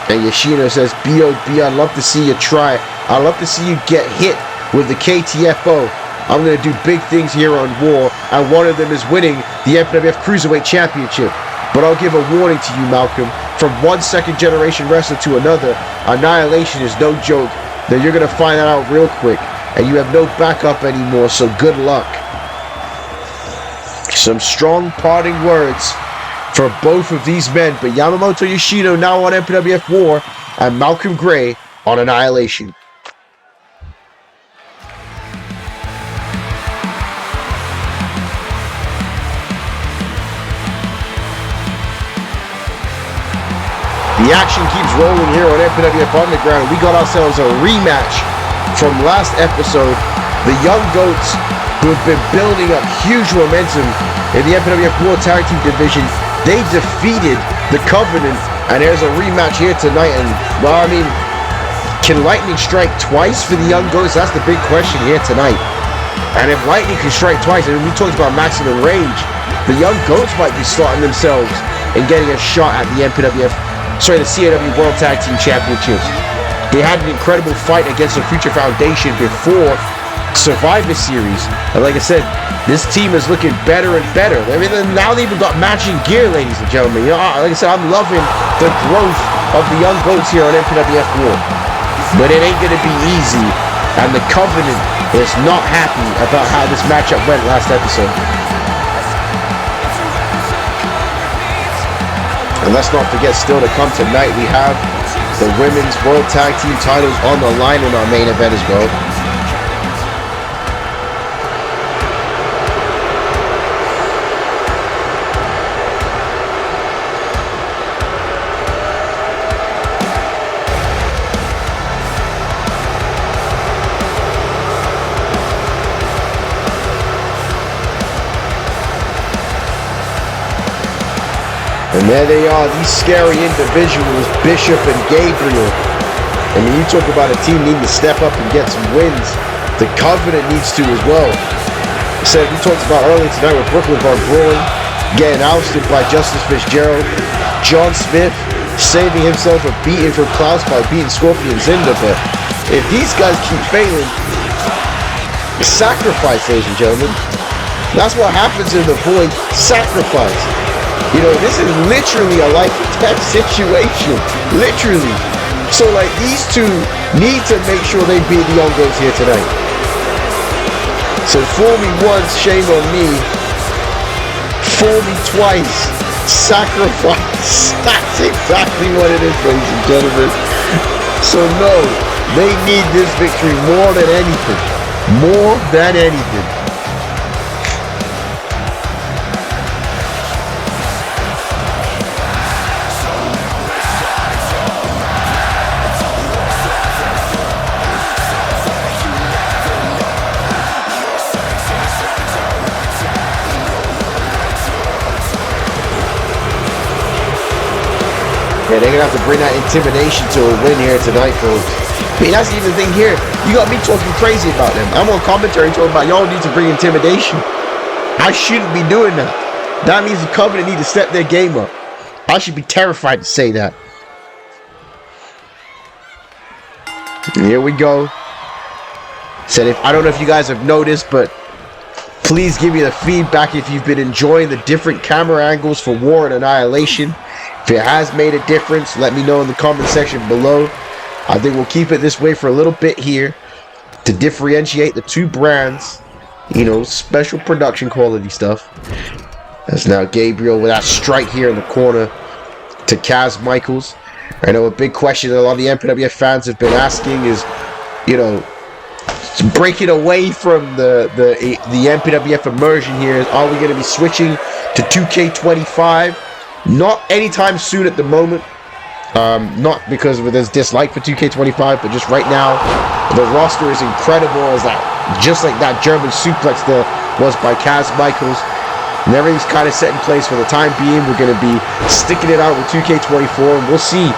And Yoshino says, B.O.B., I'd love to see you try. I'd love to see you get hit with the KTFO. I'm going to do big things here on War, and one of them is winning the MPWF Cruiserweight Championship. But I'll give a warning to you, Malcolm. From one second-generation wrestler to another, Annihilation is no joke. That you're going to find that out real quick, and you have no backup anymore, so good luck. Some strong parting words for both of these men, but Yamamoto Yoshino now on MPWF War, and Malcolm Gray on Annihilation. The action keeps rolling here on MPWF Underground. We got ourselves a rematch from last episode. The Young Goats, who have been building up huge momentum in the MPWF War Tag Team Division, they defeated the Covenant, and there's a rematch here tonight. And well, I mean, can Lightning strike twice for the Young Goats? That's the big question here tonight. And if Lightning can strike twice, and we talked about maximum range, the Young Goats might be starting themselves and getting a shot at the the CAW World Tag Team Championships. They had an incredible fight against the Future Foundation before Survivor Series, and like I said, this team is looking better and better. I mean, now they even got matching gear, ladies and gentlemen. You know, like I said, I'm loving the growth of the Young Goats here on MPWF War, but it ain't gonna be easy, and the Covenant is not happy about how this matchup went last episode. And let's not forget, still to come tonight, we have the Women's World Tag Team titles on the line in our main event as well. And there they are, these scary individuals, Bishop and Gabriel. I mean, you talk about a team needing to step up and get some wins. The Covenant needs to as well. I said, we talked about earlier tonight with Brooklyn Von Braun getting ousted by Justice Fitzgerald. John Smith saving himself a beating from Klaus by beating Scorpion Zynda. But if these guys keep failing, sacrifice, ladies and gentlemen. That's what happens in the Void. Sacrifice. You know, this is literally a life or death situation. Literally. So, like, these two need to make sure they beat the Young Goats here tonight. So, fool me once, shame on me. Fool me twice, sacrifice. That's exactly what it is, ladies and gentlemen. So, no, they need this victory more than anything. More than anything. Yeah, they're going to have to bring that intimidation to a win here tonight, folks. I mean, that's even the thing here. You got me talking crazy about them. I'm on commentary talking about y'all need to bring intimidation. I shouldn't be doing that. That means the Covenant need to step their game up. I should be terrified to say that. Here we go. Said, I don't know if you guys have noticed, but please give me the feedback if you've been enjoying the different camera angles for War and Annihilation. If it has made a difference, let me know in the comment section below. I think we'll keep it this way for a little bit here to differentiate the two brands. You know, special production quality stuff. That's now Gabriel with that strike here in the corner to Kaz Michaels. I know a big question that a lot of the MPWF fans have been asking is, you know, breaking away from the MPWF immersion here. Are we going to be switching to 2K25? Not anytime soon at the moment. Not because there's dislike for 2K25, but just right now, the roster is incredible as that, just like that German suplex there was by Kaz Michaels. And everything's kind of set in place for the time being. We're going to be sticking it out with 2K24, and we'll see.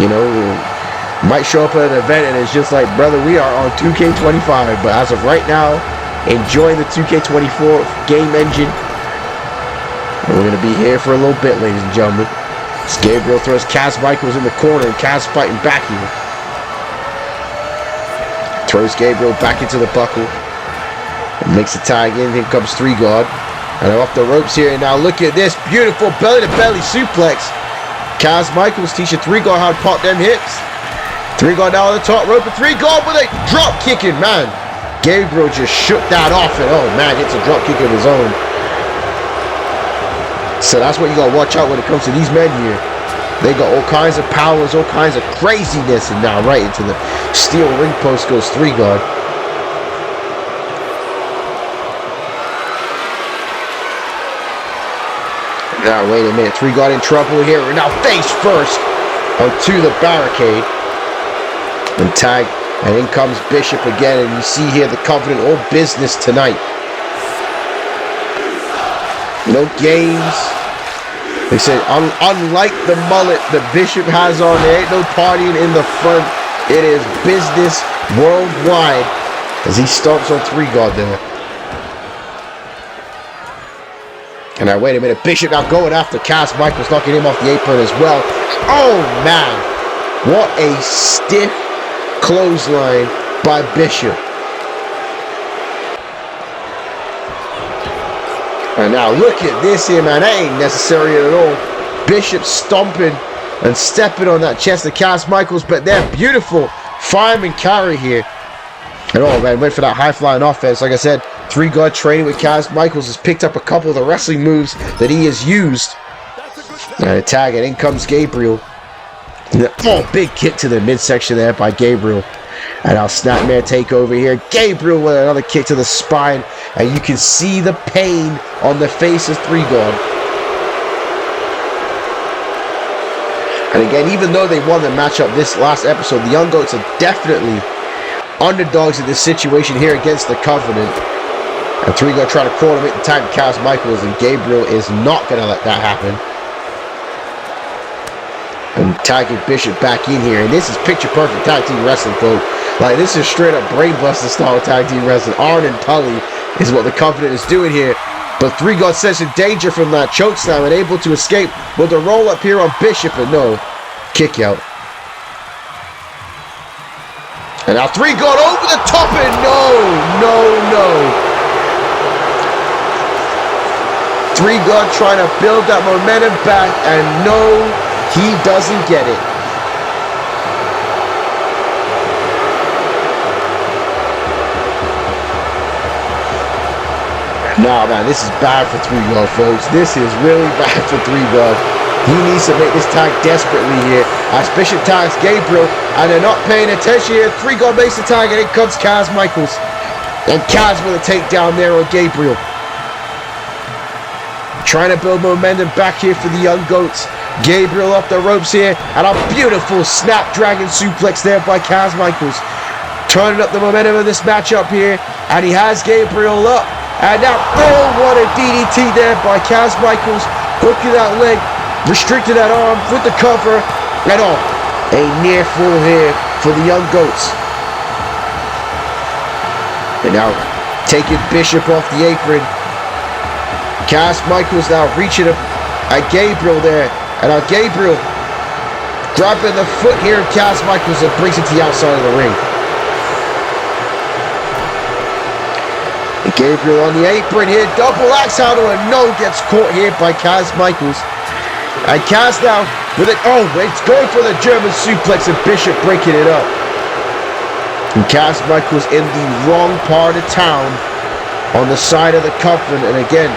You know, we might show up at an event and it's just like, brother, we are on 2K25. But as of right now, enjoying the 2K24 game engine. We're going to be here for a little bit, ladies and gentlemen. As Gabriel throws Kaz Michaels in the corner, and Kaz fighting back here. Throws Gabriel back into the buckle. And makes a tag in. Here comes 3-Guard. And they're off the ropes here. And now look at this beautiful belly-to-belly suplex. Kaz Michaels teaching 3-Guard how to pop them hips. 3-Guard now on the top rope. And 3-Guard with a drop kicking, man. Gabriel just shook that off. And oh, man, it's a drop kick of his own. So that's what you gotta watch out when it comes to these men here. They got all kinds of powers, all kinds of craziness, and now right into the steel ring post goes 3-Guard. Now wait a minute, 3-Guard in trouble here. We're now face first onto the barricade. And tag, and in comes Bishop again, and you see here the Covenant all business tonight. No games, They said, unlike the mullet that Bishop has on, there ain't no partying in the front. It is business worldwide as he stomps on 3-guard there. And now, wait a minute. Bishop now going after Cass Michaels, knocking him off the apron as well. Oh, man. What a stiff clothesline by Bishop. And now look at this here, man. That ain't necessary at all. Bishop stomping and stepping on that chest of Cass Michaels, but they're beautiful fireman carry here. And oh, man, went for that high-flying offense. Like I said, 3-guard training with Cass Michaels has picked up a couple of the wrestling moves that he has used. And a tag, and in comes Gabriel. Oh, big kick to the midsection there by Gabriel. And now Snapmare take over here. Gabriel with another kick to the spine. And you can see the pain on the face of 3-guard. And again, even though they won the matchup this last episode, the Young Goats are definitely underdogs in this situation here against the Covenant. And 3-guard trying to crawl him into time Cass Michaels, and Gabriel is not going to let that happen. And tagging Bishop back in here. And this is picture perfect tag team wrestling, folks. Like, this is straight up brainbuster style tag team wrestling. Arn and Tully is what the Covenant is doing here. But 3-guard sensing danger from that choke slam and able to escape with a roll up here on Bishop, and no, kick out. And now 3-guard over the top, and no. 3-guard trying to build that momentum back, and no, he doesn't get it. Nah, man, this is bad for 3-guard, folks. This is really bad for 3-guard. He needs to make this tag desperately here. As Bishop tags Gabriel, and they're not paying attention here. 3-guard makes the tag, and in comes Cass Michaels. And Cass with a takedown there on Gabriel. Trying to build momentum back here for the Young Goats. Gabriel off the ropes here, and a beautiful snapdragon suplex there by Cass Michaels. Turning up the momentum of this matchup here, and he has Gabriel up. And now, oh, what a DDT there by Cass Michaels. Hooking that leg, restricted that arm with the cover. And oh, a near fall here for the Young Goats. And now, taking Bishop off the apron. Cass Michaels now reaching up at Gabriel there. And now Gabriel grabbing the foot here of Cass Michaels and brings it to the outside of the ring. Gabriel on the apron here, double axe handle, and no, gets caught here by Cass Michaels. And Cass now with it, oh, it's going for the German suplex, and Bishop breaking it up. And Cass Michaels in the wrong part of town on the side of the Covenant, and again,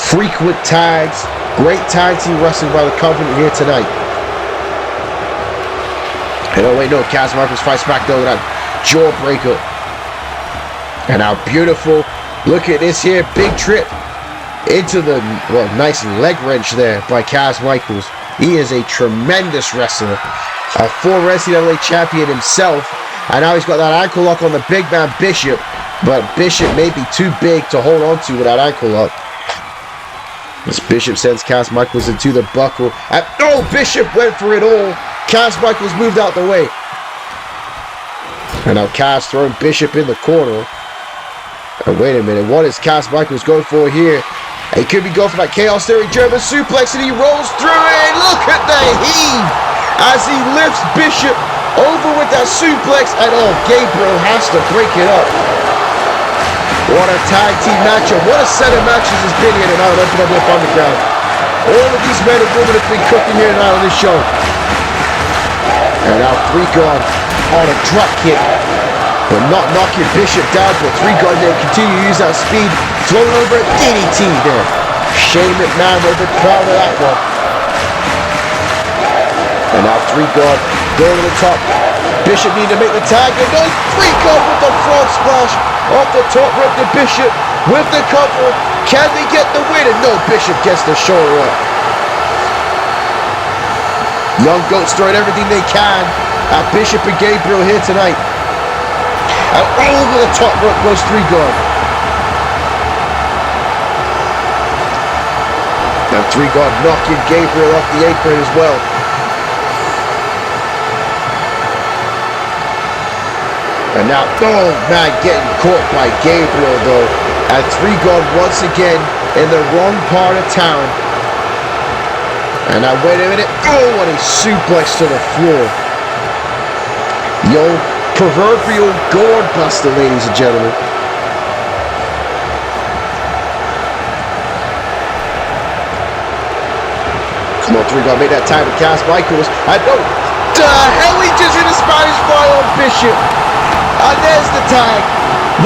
frequent tags, great tag team wrestling by the Covenant here tonight. And oh wait, no, Cass Michaels fights back though with that jawbreaker. And now beautiful. Look at this here, big trip into the, well, nice leg wrench there by Cass Michaels. He is a tremendous wrestler, a former NCAA champion himself, and now he's got that ankle lock on the big man Bishop, but Bishop may be too big to hold on to with that ankle lock. As Bishop sends Cass Michaels into the buckle, and oh, Bishop went for it all. Cass Michaels moved out the way. And now Cass throwing Bishop in the corner. And wait a minute, what is Cass Michaels going for here? He could be going for that Chaos Theory German suplex, and he rolls through it. Look at the heave as he lifts Bishop over with that suplex, and oh, Gabriel has to break it up. What a tag team matchup. What a set of matches has been here tonight on MPWF Underground. All of these men and women have been cooking here tonight on this show. And now 3-guard on a drop kick. But not knocking Bishop down, but 3-guard there continue to use that speed. Floating over a DDT there. Shane McMahon will be proud of that one. And now 3-guard going to the top. Bishop need to make the tag, and no, 3-guard with the frog splash off the top rope to Bishop with the cover. Can they get the win? And no, Bishop gets the shoulder up. Young Goats throwing everything they can at Bishop and Gabriel here tonight. And over the top rope goes 3-guard. Now Three God knocking Gabriel off the apron as well. And now, oh man, getting caught by Gabriel though. And Three God once again in the wrong part of town. And now, wait a minute. Oh, what a suplex to the floor. Yo, proverbial gourd buster, ladies and gentlemen. Come on, Three God, make that time to cast Michaels. I know. The hell, he just hit a Spanish fly on Bishop. And there's the tag.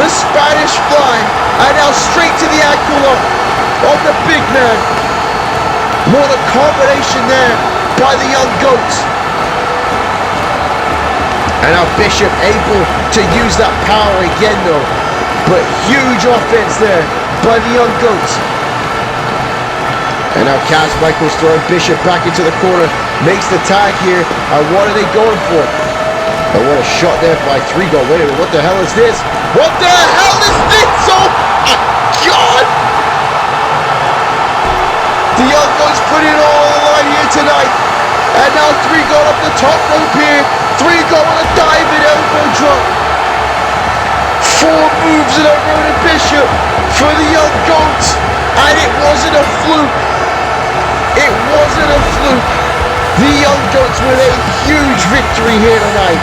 The Spanish fly. And now straight to the ankle lock of the big man. What a combination there by the Young Goats. And now Bishop able to use that power again though. But huge offense there by the Young Goats. And now Cass Michaels throwing Bishop back into the corner. Makes the tag here. And what are they going for? And what a shot there by Three God. Wait a minute, what the hell is this? What the hell is this? Oh my God! The Young Goats put it all on the line here tonight. And now Three God up the top rope here. Three God with a diving elbow drop. 4 moves in a row to Bishop for the Young Goats. And it wasn't a fluke. It wasn't a fluke. The Young Goats with a huge victory here tonight.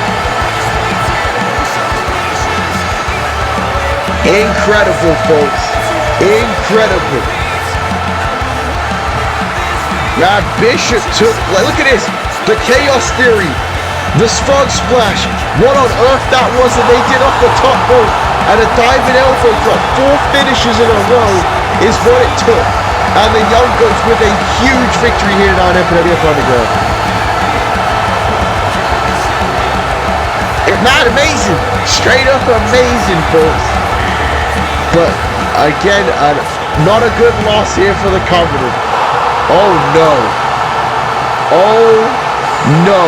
Incredible, folks. Incredible. Now Bishop took, look at this. The Chaos Theory. The Frog Splash. What on earth that was that they did off the top rope. And a diving elbow drop. 4 finishes in a row is what it took. And the Young Goats with a huge victory here on MPWF Underground. Not amazing. Straight up amazing, folks. But again, not a good loss here for the Covenant. Oh no. Oh no.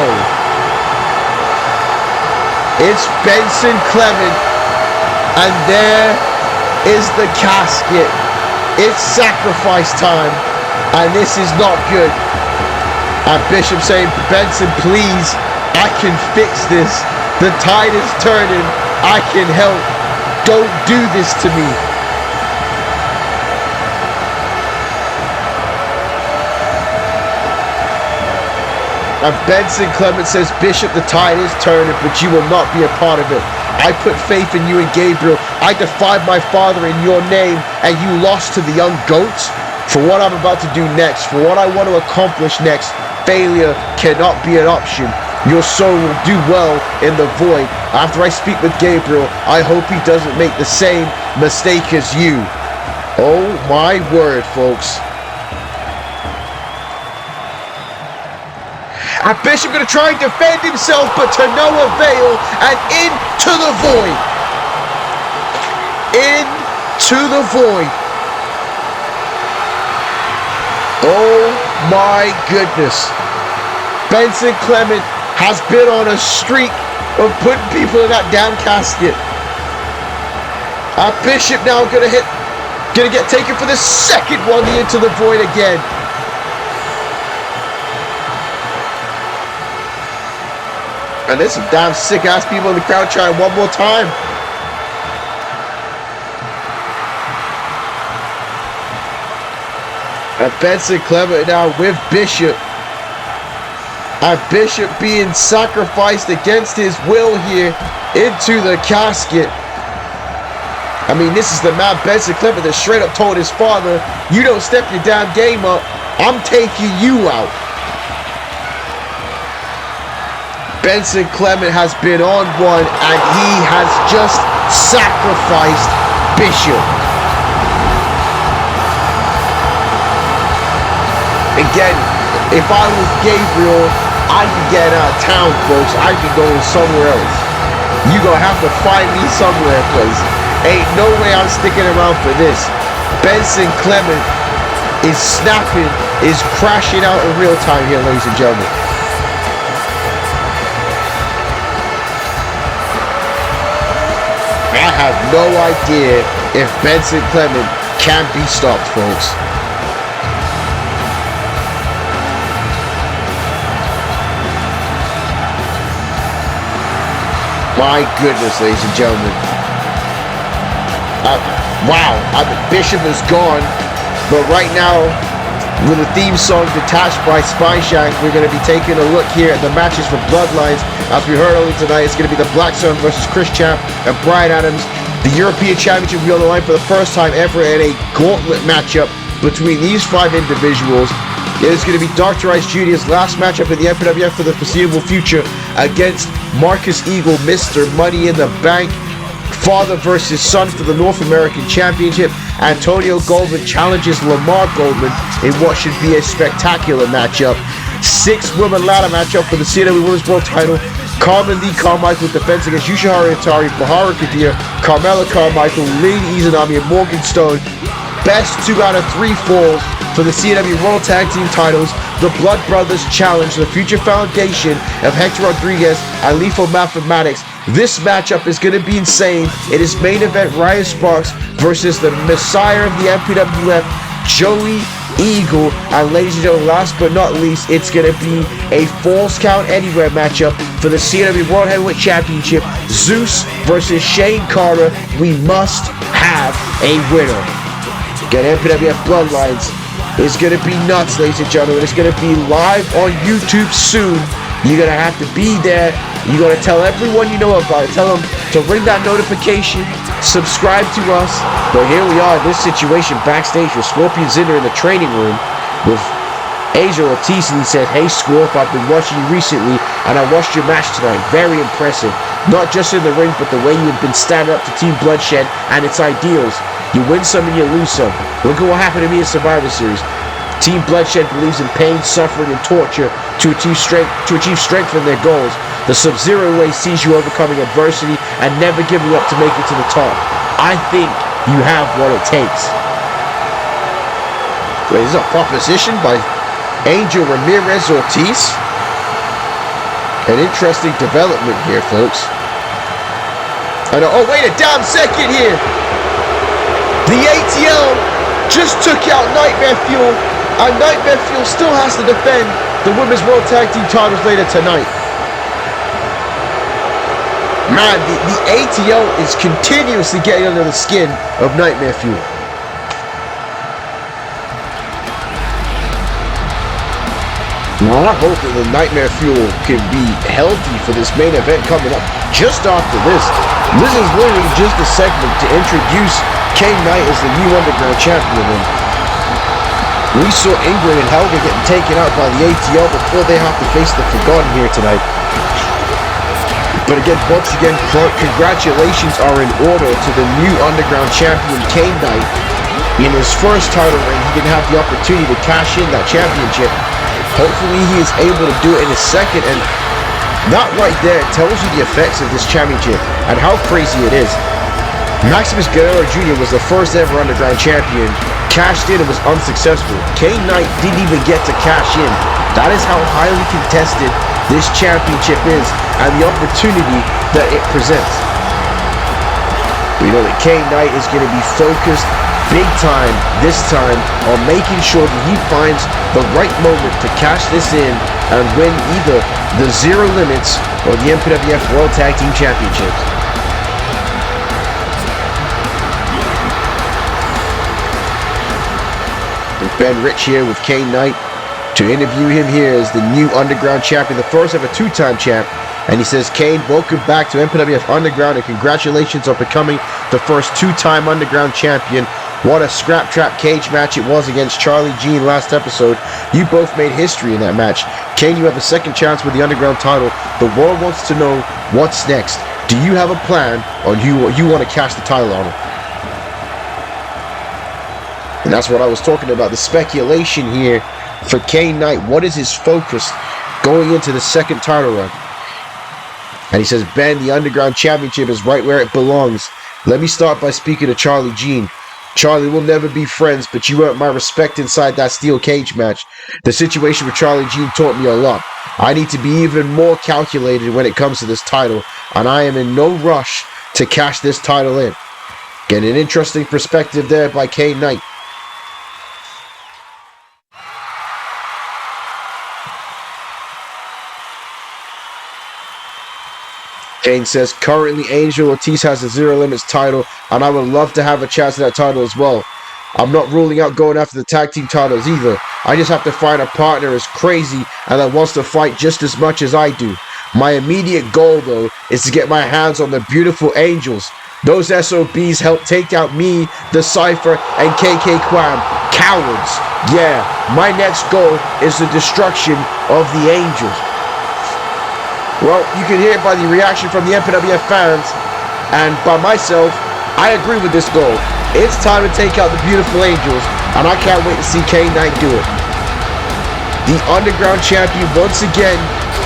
It's Benson Clement. And there is the casket. It's sacrifice time. And this is not good. And Bishop saying, Benson, please, I can fix this. The tide is turning. I can help. Don't do this to me. And Benson Clement says, Bishop, the tide is turning, but you will not be a part of it. I put faith in you and Gabriel. I defied my father in your name, and you lost to the Young Goats? For what I'm about to do next, for what I want to accomplish next, failure cannot be an option. Your soul will do well in the void. After I speak with Gabriel, I hope he doesn't make the same mistake as you. Oh my word, folks. And Bishop going to try and defend himself, but to no avail. And into the void. Into the void. Oh my goodness. Benson Clement has been on a streak of putting people in that damn casket. Bishop now gonna get taken for the second one into the void again. And there's some damn sick ass people in the crowd trying one more time. And Benson Clement now with Bishop. And Bishop being sacrificed against his will here into the casket. I mean, this is the man Benson Clement that straight up told his father, you don't step your damn game up, I'm taking you out. Benson Clement has been on one and he has just sacrificed Bishop. Again, if I was Gabriel, I'd be getting out of town, folks. I'd be going somewhere else. You gonna have to find me somewhere, cause ain't no way I'm sticking around for this. Benson Clement is snapping, is crashing out in real time here, ladies and gentlemen. I have no idea if Benson Clement can be stopped, folks. My goodness, ladies and gentlemen. Wow, Bishop is gone. But right now, with the theme song detached by Spineshank, we're going to be taking a look here at the matches for Bloodlines. As we heard earlier tonight, it's going to be the Black Sun versus Chris Champ and Brian Adams. The European Championship will be on the line for the first time ever in a gauntlet matchup between these 5 individuals. It is going to be Dr. Ice Jr.'s last matchup in the MPWF for the foreseeable future against Marcus Eagle, Mr. Money in the Bank. Father versus son for the North American Championship. Antonio Goldman challenges Lamar Goldman in what should be a spectacular matchup. 6-woman ladder matchup for the CW Women's World title. Carmen Lee Carmichael defense against Yusha Atari, Bahara Kadir, Carmella Carmichael, Lady Izanami, and Morgan Stone. Best 2 out of 3 falls for the CW World Tag Team titles. The Blood Brothers challenge the future foundation of Hector Rodriguez and Lethal Mathematics. This matchup is going to be insane. It is main event Ryan Sparks versus the Messiah of the MPWF, Joey Eagle. And ladies and gentlemen, last but not least, it's going to be a Falls Count Anywhere matchup for the CW World Heavyweight Championship. Zeus versus Shane Carter. We must have a winner. Get MPWF Bloodlines. It's going to be nuts, ladies and gentlemen. It's going to be live on YouTube soon. You're going to have to be there. You're going to tell everyone you know about it. Tell them to ring that notification, subscribe to us. But here we are in this situation backstage with Scorpion Zynda in the training room with Asia Ortiz, and he said, "Hey Scorp, I've been watching you recently and I watched your match tonight. Very impressive. Not just in the ring, but the way you've been standing up to Team Bloodshed and its ideals. You win some and you lose some. Look at what happened to me in Survivor Series. Team Bloodshed believes in pain, suffering, and torture to achieve strength in their goals. The Sub-Zero way sees you overcoming adversity and never giving up to make it to the top. I think you have what it takes." Wait, this is a proposition by Angel Ramirez Ortiz? An interesting development here, folks. Oh, wait a damn second here. The ATL just took out Nightmare Fuel, and Nightmare Fuel still has to defend the Women's World Tag Team titles later tonight. Man, the ATL is continuously getting under the skin of Nightmare Fuel. Now, I hope that the Nightmare Fuel can be healthy for this main event coming up just after this. This is literally just a segment to introduce Kane Knight as the new Underground Champion. And we saw Ingrid and Helga getting taken out by the ATL before they have to face the Forgotten here tonight. But again, once again, congratulations are in order to the new Underground Champion, Kane Knight. In his first title reign, he didn't have the opportunity to cash in that championship. Hopefully he is able to do it in his second, and that right there tells you the effects of this championship and how crazy it is. Maximus Guerrero Jr. was the first ever Underground Champion, cashed in and was unsuccessful. Kane Knight didn't even get to cash in. That is how highly contested this championship is and the opportunity that it presents. We know that Kane Knight is going to be focused big time this time on making sure that he finds the right moment to cash this in and win either the Zero Limits or the MPWF World Tag Team Championships. Ben Rich here with Kane Knight to interview him here as the new Underground Champion, the first ever 2-time champ. And he says, "Kane, welcome back to MPWF Underground and congratulations on becoming the first 2-time Underground Champion. What a scrap trap cage match it was against Charlie Jean last episode. You both made history in that match. Kane, you have a second chance with the Underground title. The world wants to know what's next. Do you have a plan on who you want to cash the title on?" And that's what I was talking about, the speculation here for Kane Knight. What is his focus going into the second title run? And he says, "Ben, the Underground Championship is right where it belongs. Let me start by speaking to Charlie Jean. Charlie, we'll never be friends, but you earned my respect inside that steel cage match. The situation with Charlie Jean taught me a lot. I need to be even more calculated when it comes to this title, and I am in no rush to cash this title in." Get an interesting perspective there by Kane Knight. Kane says, currently Angel Ortiz has the Zero Limits title, and I would love to have a chance at that title as well. I'm not ruling out going after the tag team titles either. I just have to find a partner as crazy and that wants to fight just as much as I do. My immediate goal, though, is to get my hands on the beautiful Angels. Those SOBs helped take out me, the Cypher, and KK Kwam. Cowards. Yeah, my next goal is the destruction of the Angels. Well, you can hear it by the reaction from the MPWF fans, and by myself, I agree with this goal. It's time to take out the beautiful Angels, and I can't wait to see K-Knight do it. The Underground champion, once again,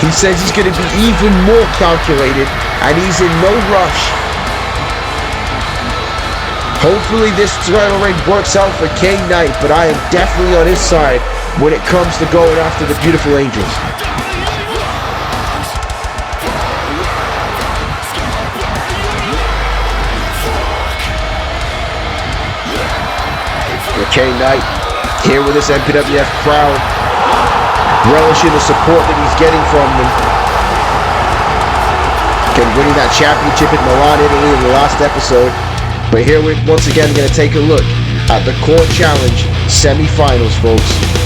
he says he's going to be even more calculated, and he's in no rush. Hopefully this title reign works out for K-Knight, but I am definitely on his side when it comes to going after the beautiful Angels. K-Knight here with this MPWF crowd, relishing the support that he's getting from them. Again, winning that championship in Milan, Italy in the last episode. But here we're once again going to take a look at the Core Challenge semi-finals, folks.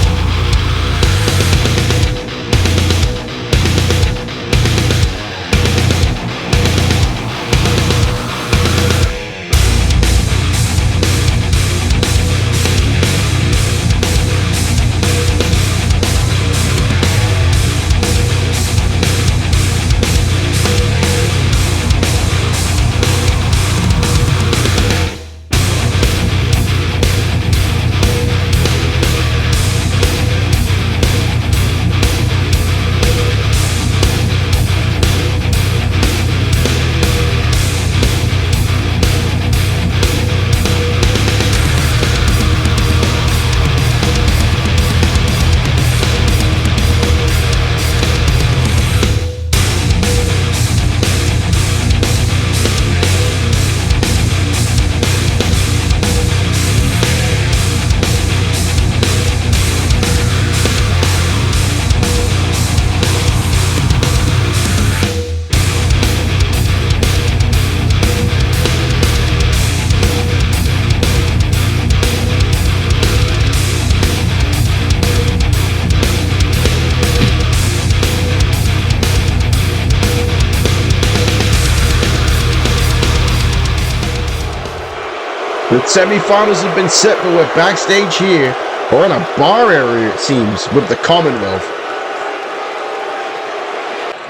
The semi-finals have been set, but we're backstage here, or in a bar area it seems, with the Commonwealth.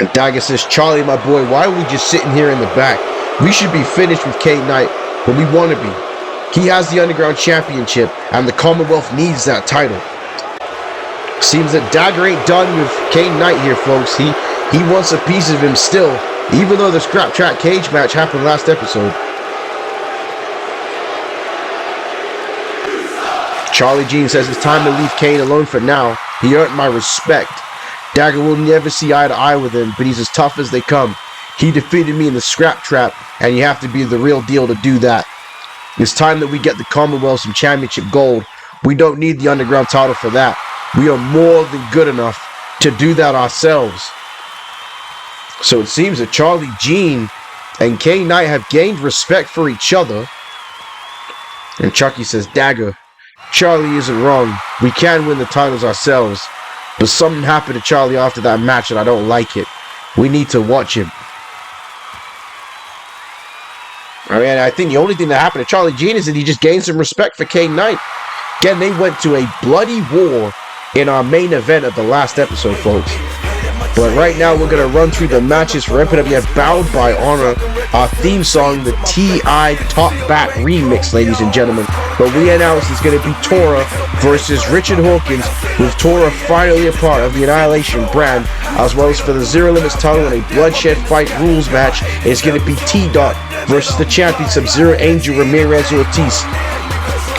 And Dagger says, Charlie, my boy, why are we just sitting here in the back? We should be finished with K-Knight, but we want to be. He has the Underground Championship, and the Commonwealth needs that title. Seems that Dagger ain't done with K-Knight here, folks. He wants a piece of him still, even though the Scrap Track cage match happened last episode. Charlie Jean says it's time to leave Kane alone for now. He earned my respect. Dagger will never see eye to eye with him, but he's as tough as they come. He defeated me in the Scrap Trap, and you have to be the real deal to do that. It's time that we get the Commonwealth some championship gold. We don't need the Underground title for that. We are more than good enough to do that ourselves. So it seems that Charlie Jean and K-Knight have gained respect for each other. And Chucky says, Dagger, Charlie isn't wrong. We can win the titles ourselves. But something happened to Charlie after that match and I don't like it. We need to watch him. I mean, I think the only thing that happened to Charlie Jean is that he just gained some respect for K-Knight. Again, they went to a bloody war in our main event of the last episode, folks. But right now, we're going to run through the matches for MPWF Bound by Honor, our theme song, the T.I. Top Bat remix, ladies and gentlemen. But we announced it's going to be Tora versus Richard Hawkins, with Tora finally a part of the Annihilation brand, as well as for the Zero Limits title in a bloodshed fight rules match. It's going to be T-Dot versus the champion Sub-Zero Angel Ramirez Ortiz.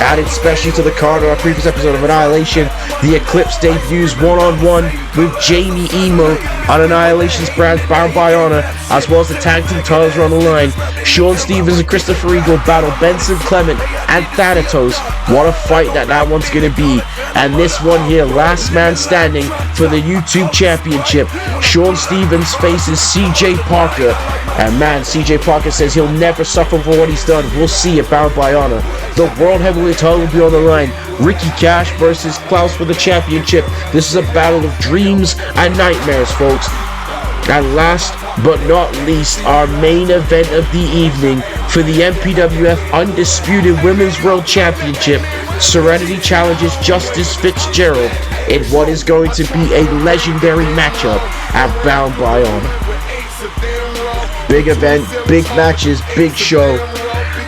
Added specially to the card of our previous episode of Annihilation, the Eclipse debuts one-on-one with Jamie Emo on Annihilation's brand Bound by Honor, as well as the tag team titles are on the line. Sean Stevens and Christopher Eagle battle Benson Clement and Thanatos. What a fight that one's going to be. And this one here, last man standing for the YouTube Championship. Sean Stevens faces CJ Parker. And man, CJ Parker says he'll never suffer for what he's done. We'll see it, bound by honor. The World Heavyweight title will be on the line. Ricky Cash versus Klaus for the championship. This is a battle of dreams and nightmares, folks. And last but not least, our main event of the evening for the MPWF Undisputed Women's World Championship. Serenity challenges Justice Fitzgerald in what is going to be a legendary matchup at Bound by Honor. Big event, big matches, big show.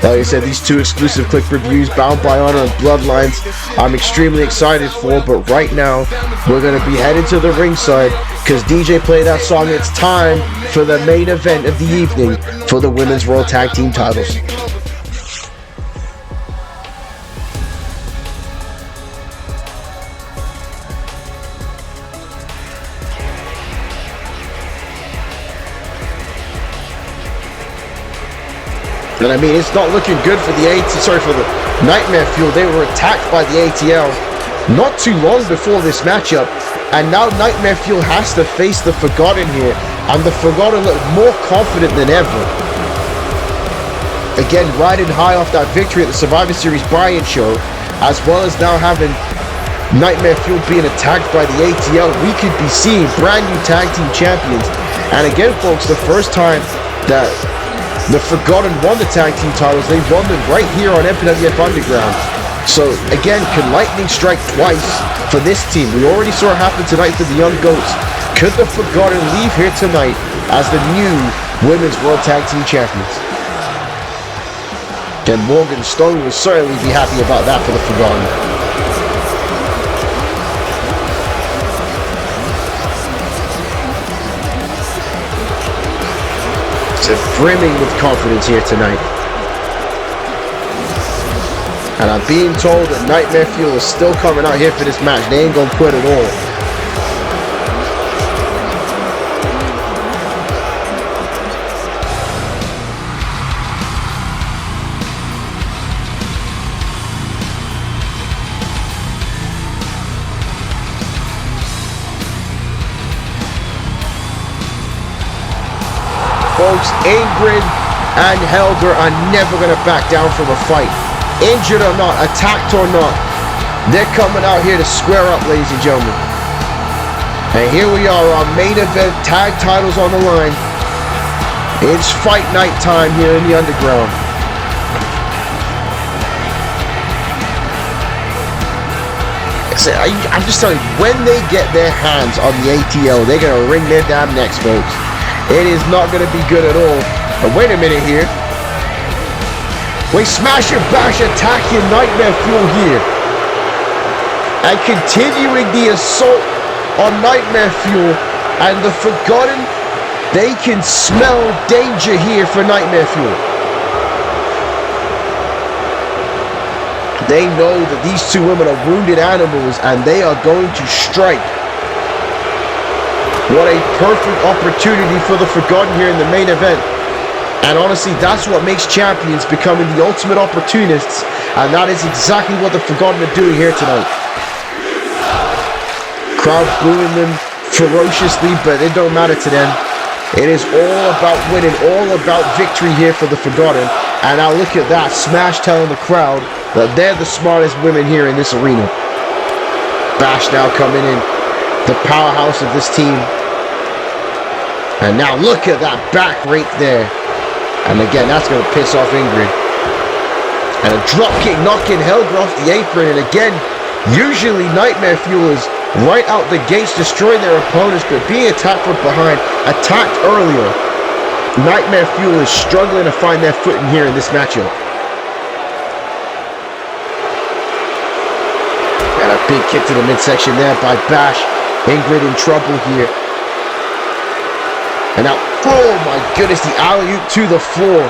Like I said, these two exclusive click reviews, Bound by Honor and Bloodlines, I'm extremely excited for. But right now, we're going to be headed to the ringside because DJ played that song. It's time for the main event of the evening for the Women's World Tag Team titles. And I mean, it's not looking good for the Nightmare Fuel. They were attacked by the ATL not too long before this matchup, and now Nightmare Fuel has to face the Forgotten here, and the Forgotten look more confident than ever. Again, riding high off that victory at the Survivor Series buy-in show, as well as now having Nightmare Fuel being attacked by the ATL, we could be seeing brand new tag team champions. And again, folks, the first time that the Forgotten won the tag team titles, they won them right here on MPWF Underground. So again, can lightning strike twice for this team? We already saw it happen tonight for the Young Goats. Could the Forgotten leave here tonight as the new Women's World Tag Team Champions? And Morgan Stone will certainly be happy about that for the Forgotten. Brimming with confidence here tonight. And I'm being told that Nightmare Fuel is still coming out here for this match. They ain't gonna quit at all. Folks, Ingrid and Helger are never going to back down from a fight. Injured or not, attacked or not, they're coming out here to square up, ladies and gentlemen. And here we are, our main event, tag titles on the line. It's fight night time here in the Underground. I'm just telling you, when they get their hands on the ATL, they're going to wring their damn necks, folks. It is not going to be good at all. But wait a minute here. We smash and bash attacking Nightmare Fuel here. And continuing the assault on Nightmare Fuel. And the Forgotten, they can smell danger here for Nightmare Fuel. They know that these two women are wounded animals and they are going to strike. What a perfect opportunity for the Forgotten here in the main event. And honestly, that's what makes champions, becoming the ultimate opportunists. And that is exactly what the Forgotten are doing here tonight. Crowd booing them ferociously, but it don't matter to them. It is all about winning, all about victory here for the Forgotten. And now look at that, Smash telling the crowd that they're the smartest women here in this arena. Bash now coming in, the powerhouse of this team. And now look at that back right there. And again, that's going to piss off Ingrid. And a drop kick knocking Helger off the apron. And again, usually Nightmare Fuel is right out the gates destroying their opponents, but being attacked from behind, attacked earlier. Nightmare Fuel is struggling to find their footing here in this matchup. And a big kick to the midsection there by Bash. Ingrid in trouble here. And now, oh my goodness, the alley-oop to the floor.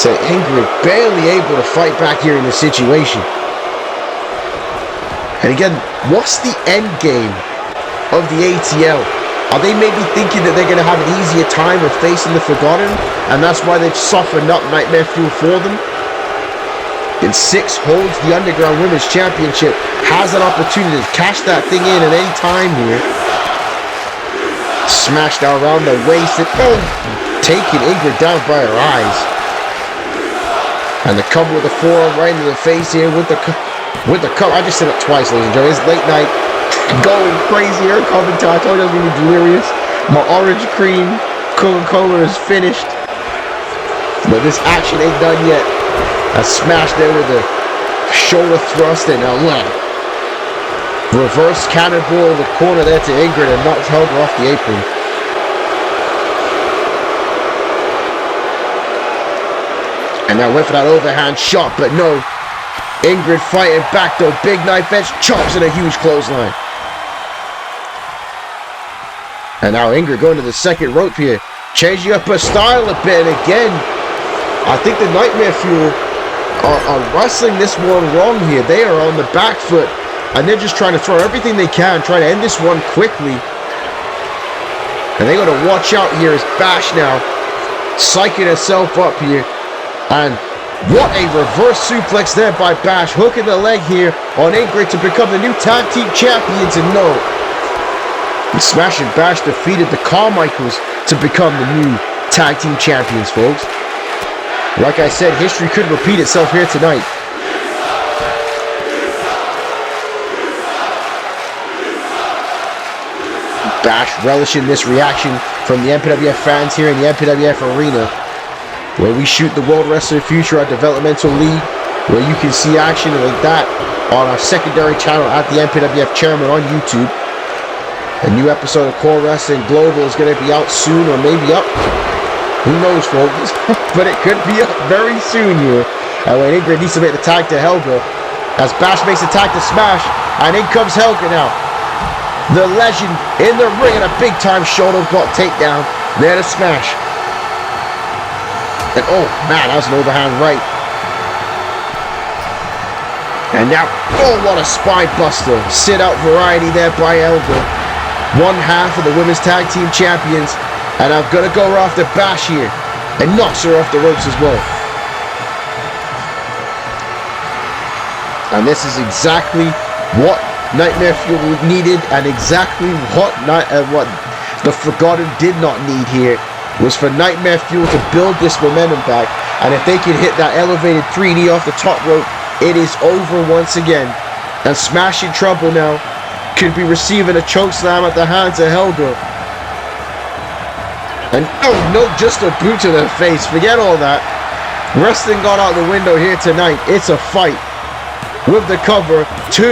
So Ingrid barely able to fight back here in this situation. And again, what's the end game of the ATL? Are they maybe thinking that they're going to have an easier time of facing the Forgotten? And that's why they've softened up Nightmare Fuel for them? in 6 holds the Underground Women's Championship. Has an opportunity to cash that thing in at any time here. Smashed out around the waist and taking Ingrid down by her eyes. And the cover with the forearm right into the face here with the cover. I just said it twice, ladies and gentlemen. It's late night. Going crazy here. Commentary. I told you I was going to be delirious. My orange cream Coca-Cola is finished. But this action ain't done yet. A smash there with a shoulder thrust and a leg. Reverse cannonball in the corner there to Ingrid and knocks Helga off the apron. And now went for that overhand shot, but no. Ingrid fighting back though. Big knife edge, chops in a huge clothesline. And now Ingrid going to the second rope here. Changing up her style a bit. And again, I think the Nightmare Fuel are wrestling this one wrong here. They are on the back foot. And they're just trying to throw everything they can. Try to end this one quickly. And they got to watch out here as Bash now psyching herself up here. And what a reverse suplex there by Bash. Hooking the leg here on Ingrid to become the new tag team champions. And no. Smashing Bash defeated the Carmichaels to become the new tag team champions, folks. Like I said, history could repeat itself here tonight. Bash relishing this reaction from the MPWF fans here in the MPWF arena, where we shoot the World Wrestling Future at Developmental League, where you can see action like that on our secondary channel at the MPWF Chairman on YouTube. A new episode of Core Wrestling Global is going to be out soon, or maybe up. Who knows, folks? But it could be up very soon here. And when Ingrid needs to make the tag to Helga, as Bash makes the tag to Smash, and in comes Helga now. The legend in the ring and a big time shoulder block takedown. There to Smash. And oh man, that was an overhand right. And now, oh, what a spine buster. Sit out variety there by Helga. One half of the women's tag team champions. And I'm going to go after Bash here. And knocks her off the ropes as well. And this is exactly what Nightmare Fuel needed. And exactly what the Forgotten did not need here. Was for Nightmare Fuel to build this momentum back. And if they can hit that elevated 3D off the top rope, it is over once again. And Smash in trouble now. Could be receiving a choke slam at the hands of Helga. And oh no, just a boot to the face. Forget all that. Wrestling gone out the window here tonight. It's a fight. With the cover, 2,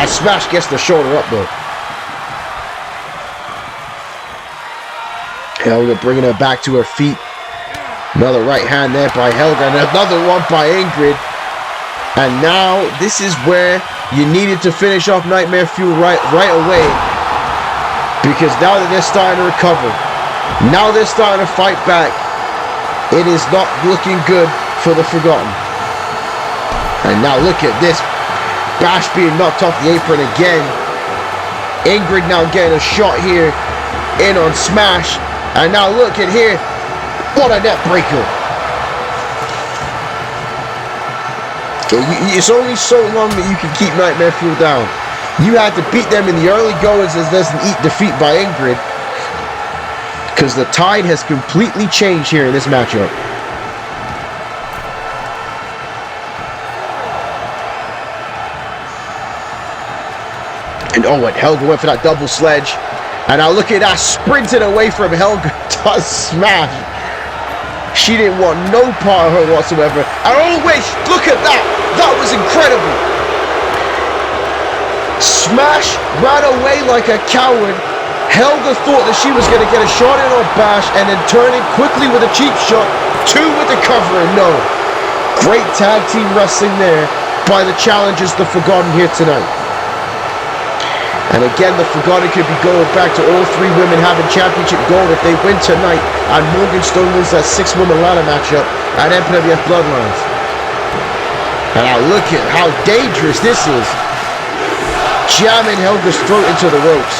and Smash gets the shoulder up though. Helga bringing her back to her feet. Another right hand there by Helga, and another one by Ingrid. And now this is where you needed to finish off Nightmare Fuel right away. Because now that they're starting to recover, now they're starting to fight back, it is not looking good for the Forgotten. And now look at this. Bash being knocked off the apron again. Ingrid now getting a shot here in on Smash. And now look at here. What a net breaker. It's only so long that you can keep Nightmare Fuel down. You had to beat them in the early goings as there's an defeat by Ingrid. Because the tide has completely changed here in this matchup. And oh, and Helga went for that double sledge. And now look at that, sprinting away from Helga to Smash. She didn't want no part of her whatsoever. And oh wait, look at that. That was incredible. Smash ran away like a coward. Helga thought that she was going to get a shot in on Bash and then turning quickly with a cheap shot. 2 with the cover and no. Great tag team wrestling there by the challengers, the Forgotten here tonight. And again, the Forgotten could be going back to all 3 women having championship gold if they win tonight. And Morganstone wins that 6-woman ladder matchup at MPWF Bloodlines. And now look at how dangerous this is. Jamming Helga's throat into the ropes.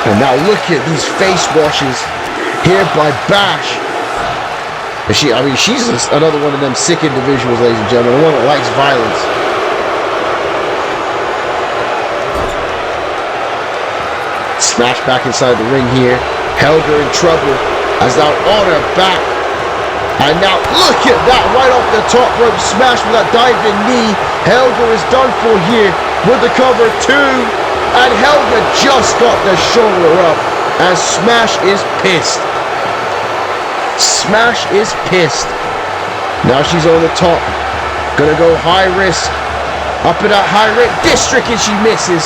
And now look at these face washes here by Bash. And she's just another one of them sick individuals, ladies and gentlemen. The one that likes violence. Smash back inside the ring here. Helga in trouble as now on her back. And now look at that, right off the top rope smash with that diving knee. Helga is done for here with the cover 2. And Helga just got the shoulder up. And Smash is pissed. Smash is pissed. Now she's on the top. Gonna go high risk. Up in that high risk district and she misses.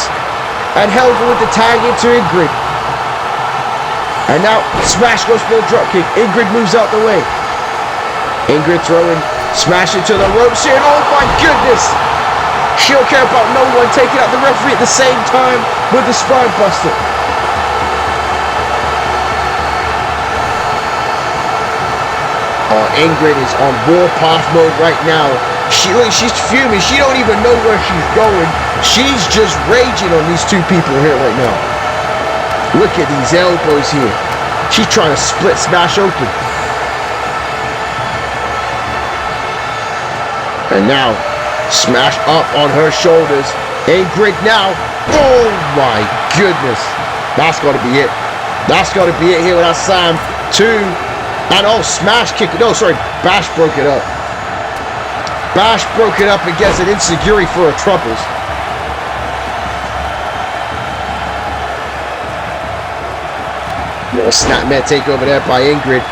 And Helga with the tag into Ingrid. And now Smash goes for the dropkick. Ingrid moves out the way. Ingrid throwing Smash into the ropes here. Oh my goodness! She don't care about no one, taking out the referee at the same time with the spine buster. Oh, Ingrid is on warpath mode right now. She's fuming. She don't even know where she's going. She's just raging on these two people here right now. Look at these elbows here. She's trying to split Smash open. And now, Smash up on her shoulders. Ingrid now. Oh my goodness. That's got to be it. That's got to be it here with that Sam 2. And oh, Smash kicked it. No, sorry. Bash broke it up. Bash broke it up and gets an insecurity for her troubles. Little snapmare takeover there by Ingrid.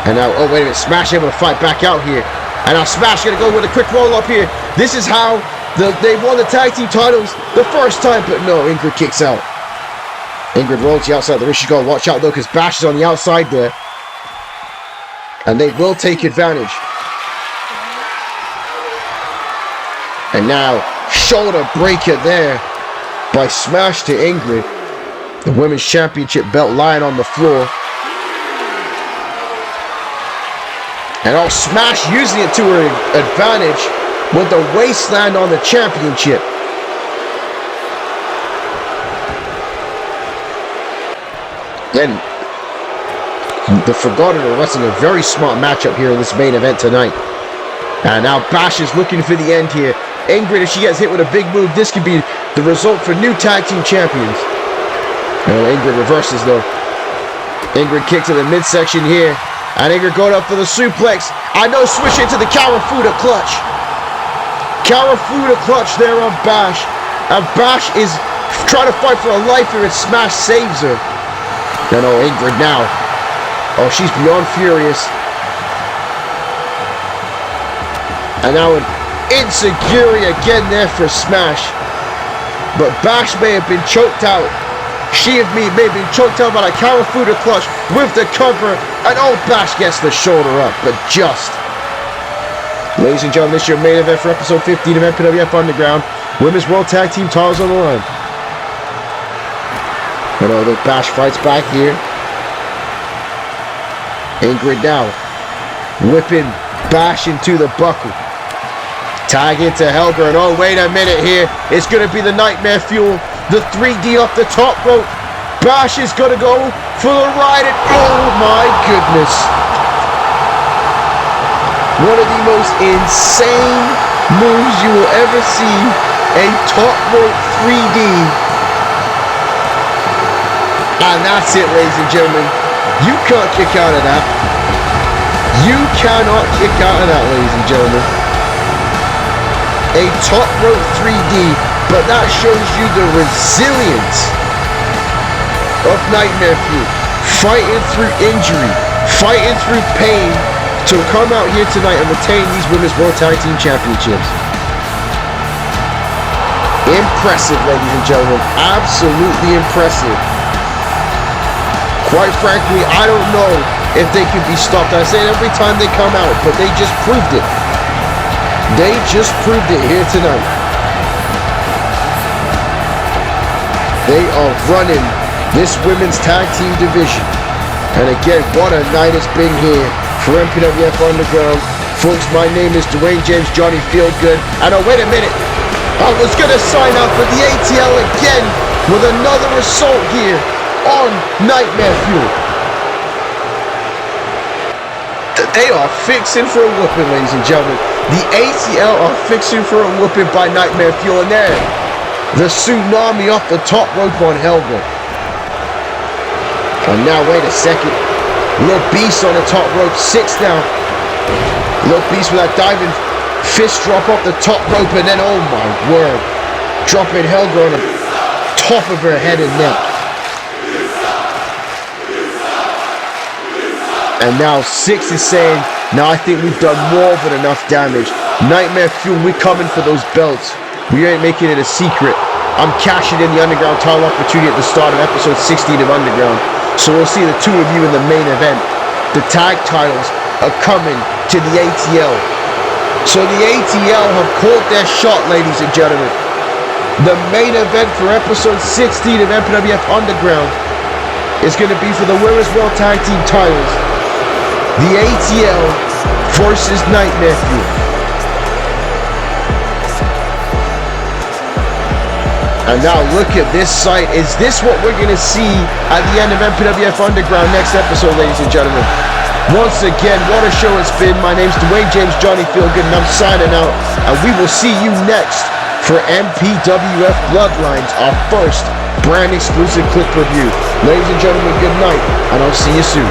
And now, oh wait a minute. Smash able to fight back out here. And now Smash going to go with a quick roll-up here. This is how they won the tag team titles the first time. But no, Ingrid kicks out. Ingrid rolls to the outside. The she's going to watch out, though, because Bash is on the outside there. And they will take advantage. And now, shoulder breaker there by Smash to Ingrid. The Women's Championship belt lying on the floor. And oh, Smash using it to her advantage with the wasteland on the championship. Then the Forgotten are wrestling a very smart matchup here in this main event tonight. And now Bash is looking for the end here. Ingrid, if she gets hit with a big move, this could be the result for new tag team champions. And Ingrid reverses though. Ingrid kicks to the midsection here. And Ingrid going up for the suplex. I know, switch into the Karafuda clutch. Karafuda clutch there on Bash. And Bash is trying to fight for her life here and Smash saves her. And oh, Ingrid now. Oh, she's beyond furious. And now an insecurity again there for Smash. But Bash may have been choked out. She and me may have been choked out by a Karafuda clutch with the cover. And oh, Bash gets the shoulder up, but just. Ladies and gentlemen, this is your main event for episode 15 of MPWF Underground. Women's World Tag Team titles on the line. And oh, the Bash fights back here. Ingrid now whipping Bash into the buckle. Tag into Helga, and oh, wait a minute here. It's going to be the Nightmare Fuel. The 3D off the top rope. Bash is going to go for the ride. And oh my goodness. One of the most insane moves you will ever see. A top rope 3D. And that's it, ladies and gentlemen. You can't kick out of that. You cannot kick out of that, ladies and gentlemen. A top rope 3D, but that shows you the resilience of Nightmare Fuel. Fighting through injury, fighting through pain to come out here tonight and retain these Women's World Tag Team Championships. Impressive, ladies and gentlemen. Absolutely impressive. Quite frankly, I don't know if they can be stopped. I say it every time they come out, but they just proved it. They just proved it here tonight. They are running this women's tag team division. And again, what a night it's been here for MPWF Underground. Folks, my name is Dwayne James Johnny Feelgood. And oh, wait a minute. I was going to sign up for the ATL again with another assault here on Nightmare Fuel. They are fixing for a whooping, ladies and gentlemen. The ATL are fixing for a whooping by Nightmare Fuel. And there, the tsunami off the top rope on Helga. And now, wait a second. Little Beast on the top rope, 6 now. Little Beast with that diving fist drop off the top rope. And then, oh my word, dropping Helga on the top of her head and neck. And now 6 is saying, now I think we've done more than enough damage. Nightmare Fuel, we're coming for those belts. We ain't making it a secret. I'm cashing in the Underground title opportunity at the start of episode 16 of Underground. So we'll see the two of you in the main event. The tag titles are coming to the ATL. So the ATL have called their shot, ladies and gentlemen. The main event for episode 16 of MPWF Underground is going to be for the Women's World Tag Team titles. The ATL versus Nightmare Fuel. And now look at this sight. Is this what we're going to see at the end of MPWF Underground next episode, ladies and gentlemen? Once again, what a show it's been. My name's Dwayne James Johnny Feelgood, and I'm signing out. And we will see you next for MPWF Bloodlines, our first brand exclusive clip review. Ladies and gentlemen, good night, and I'll see you soon.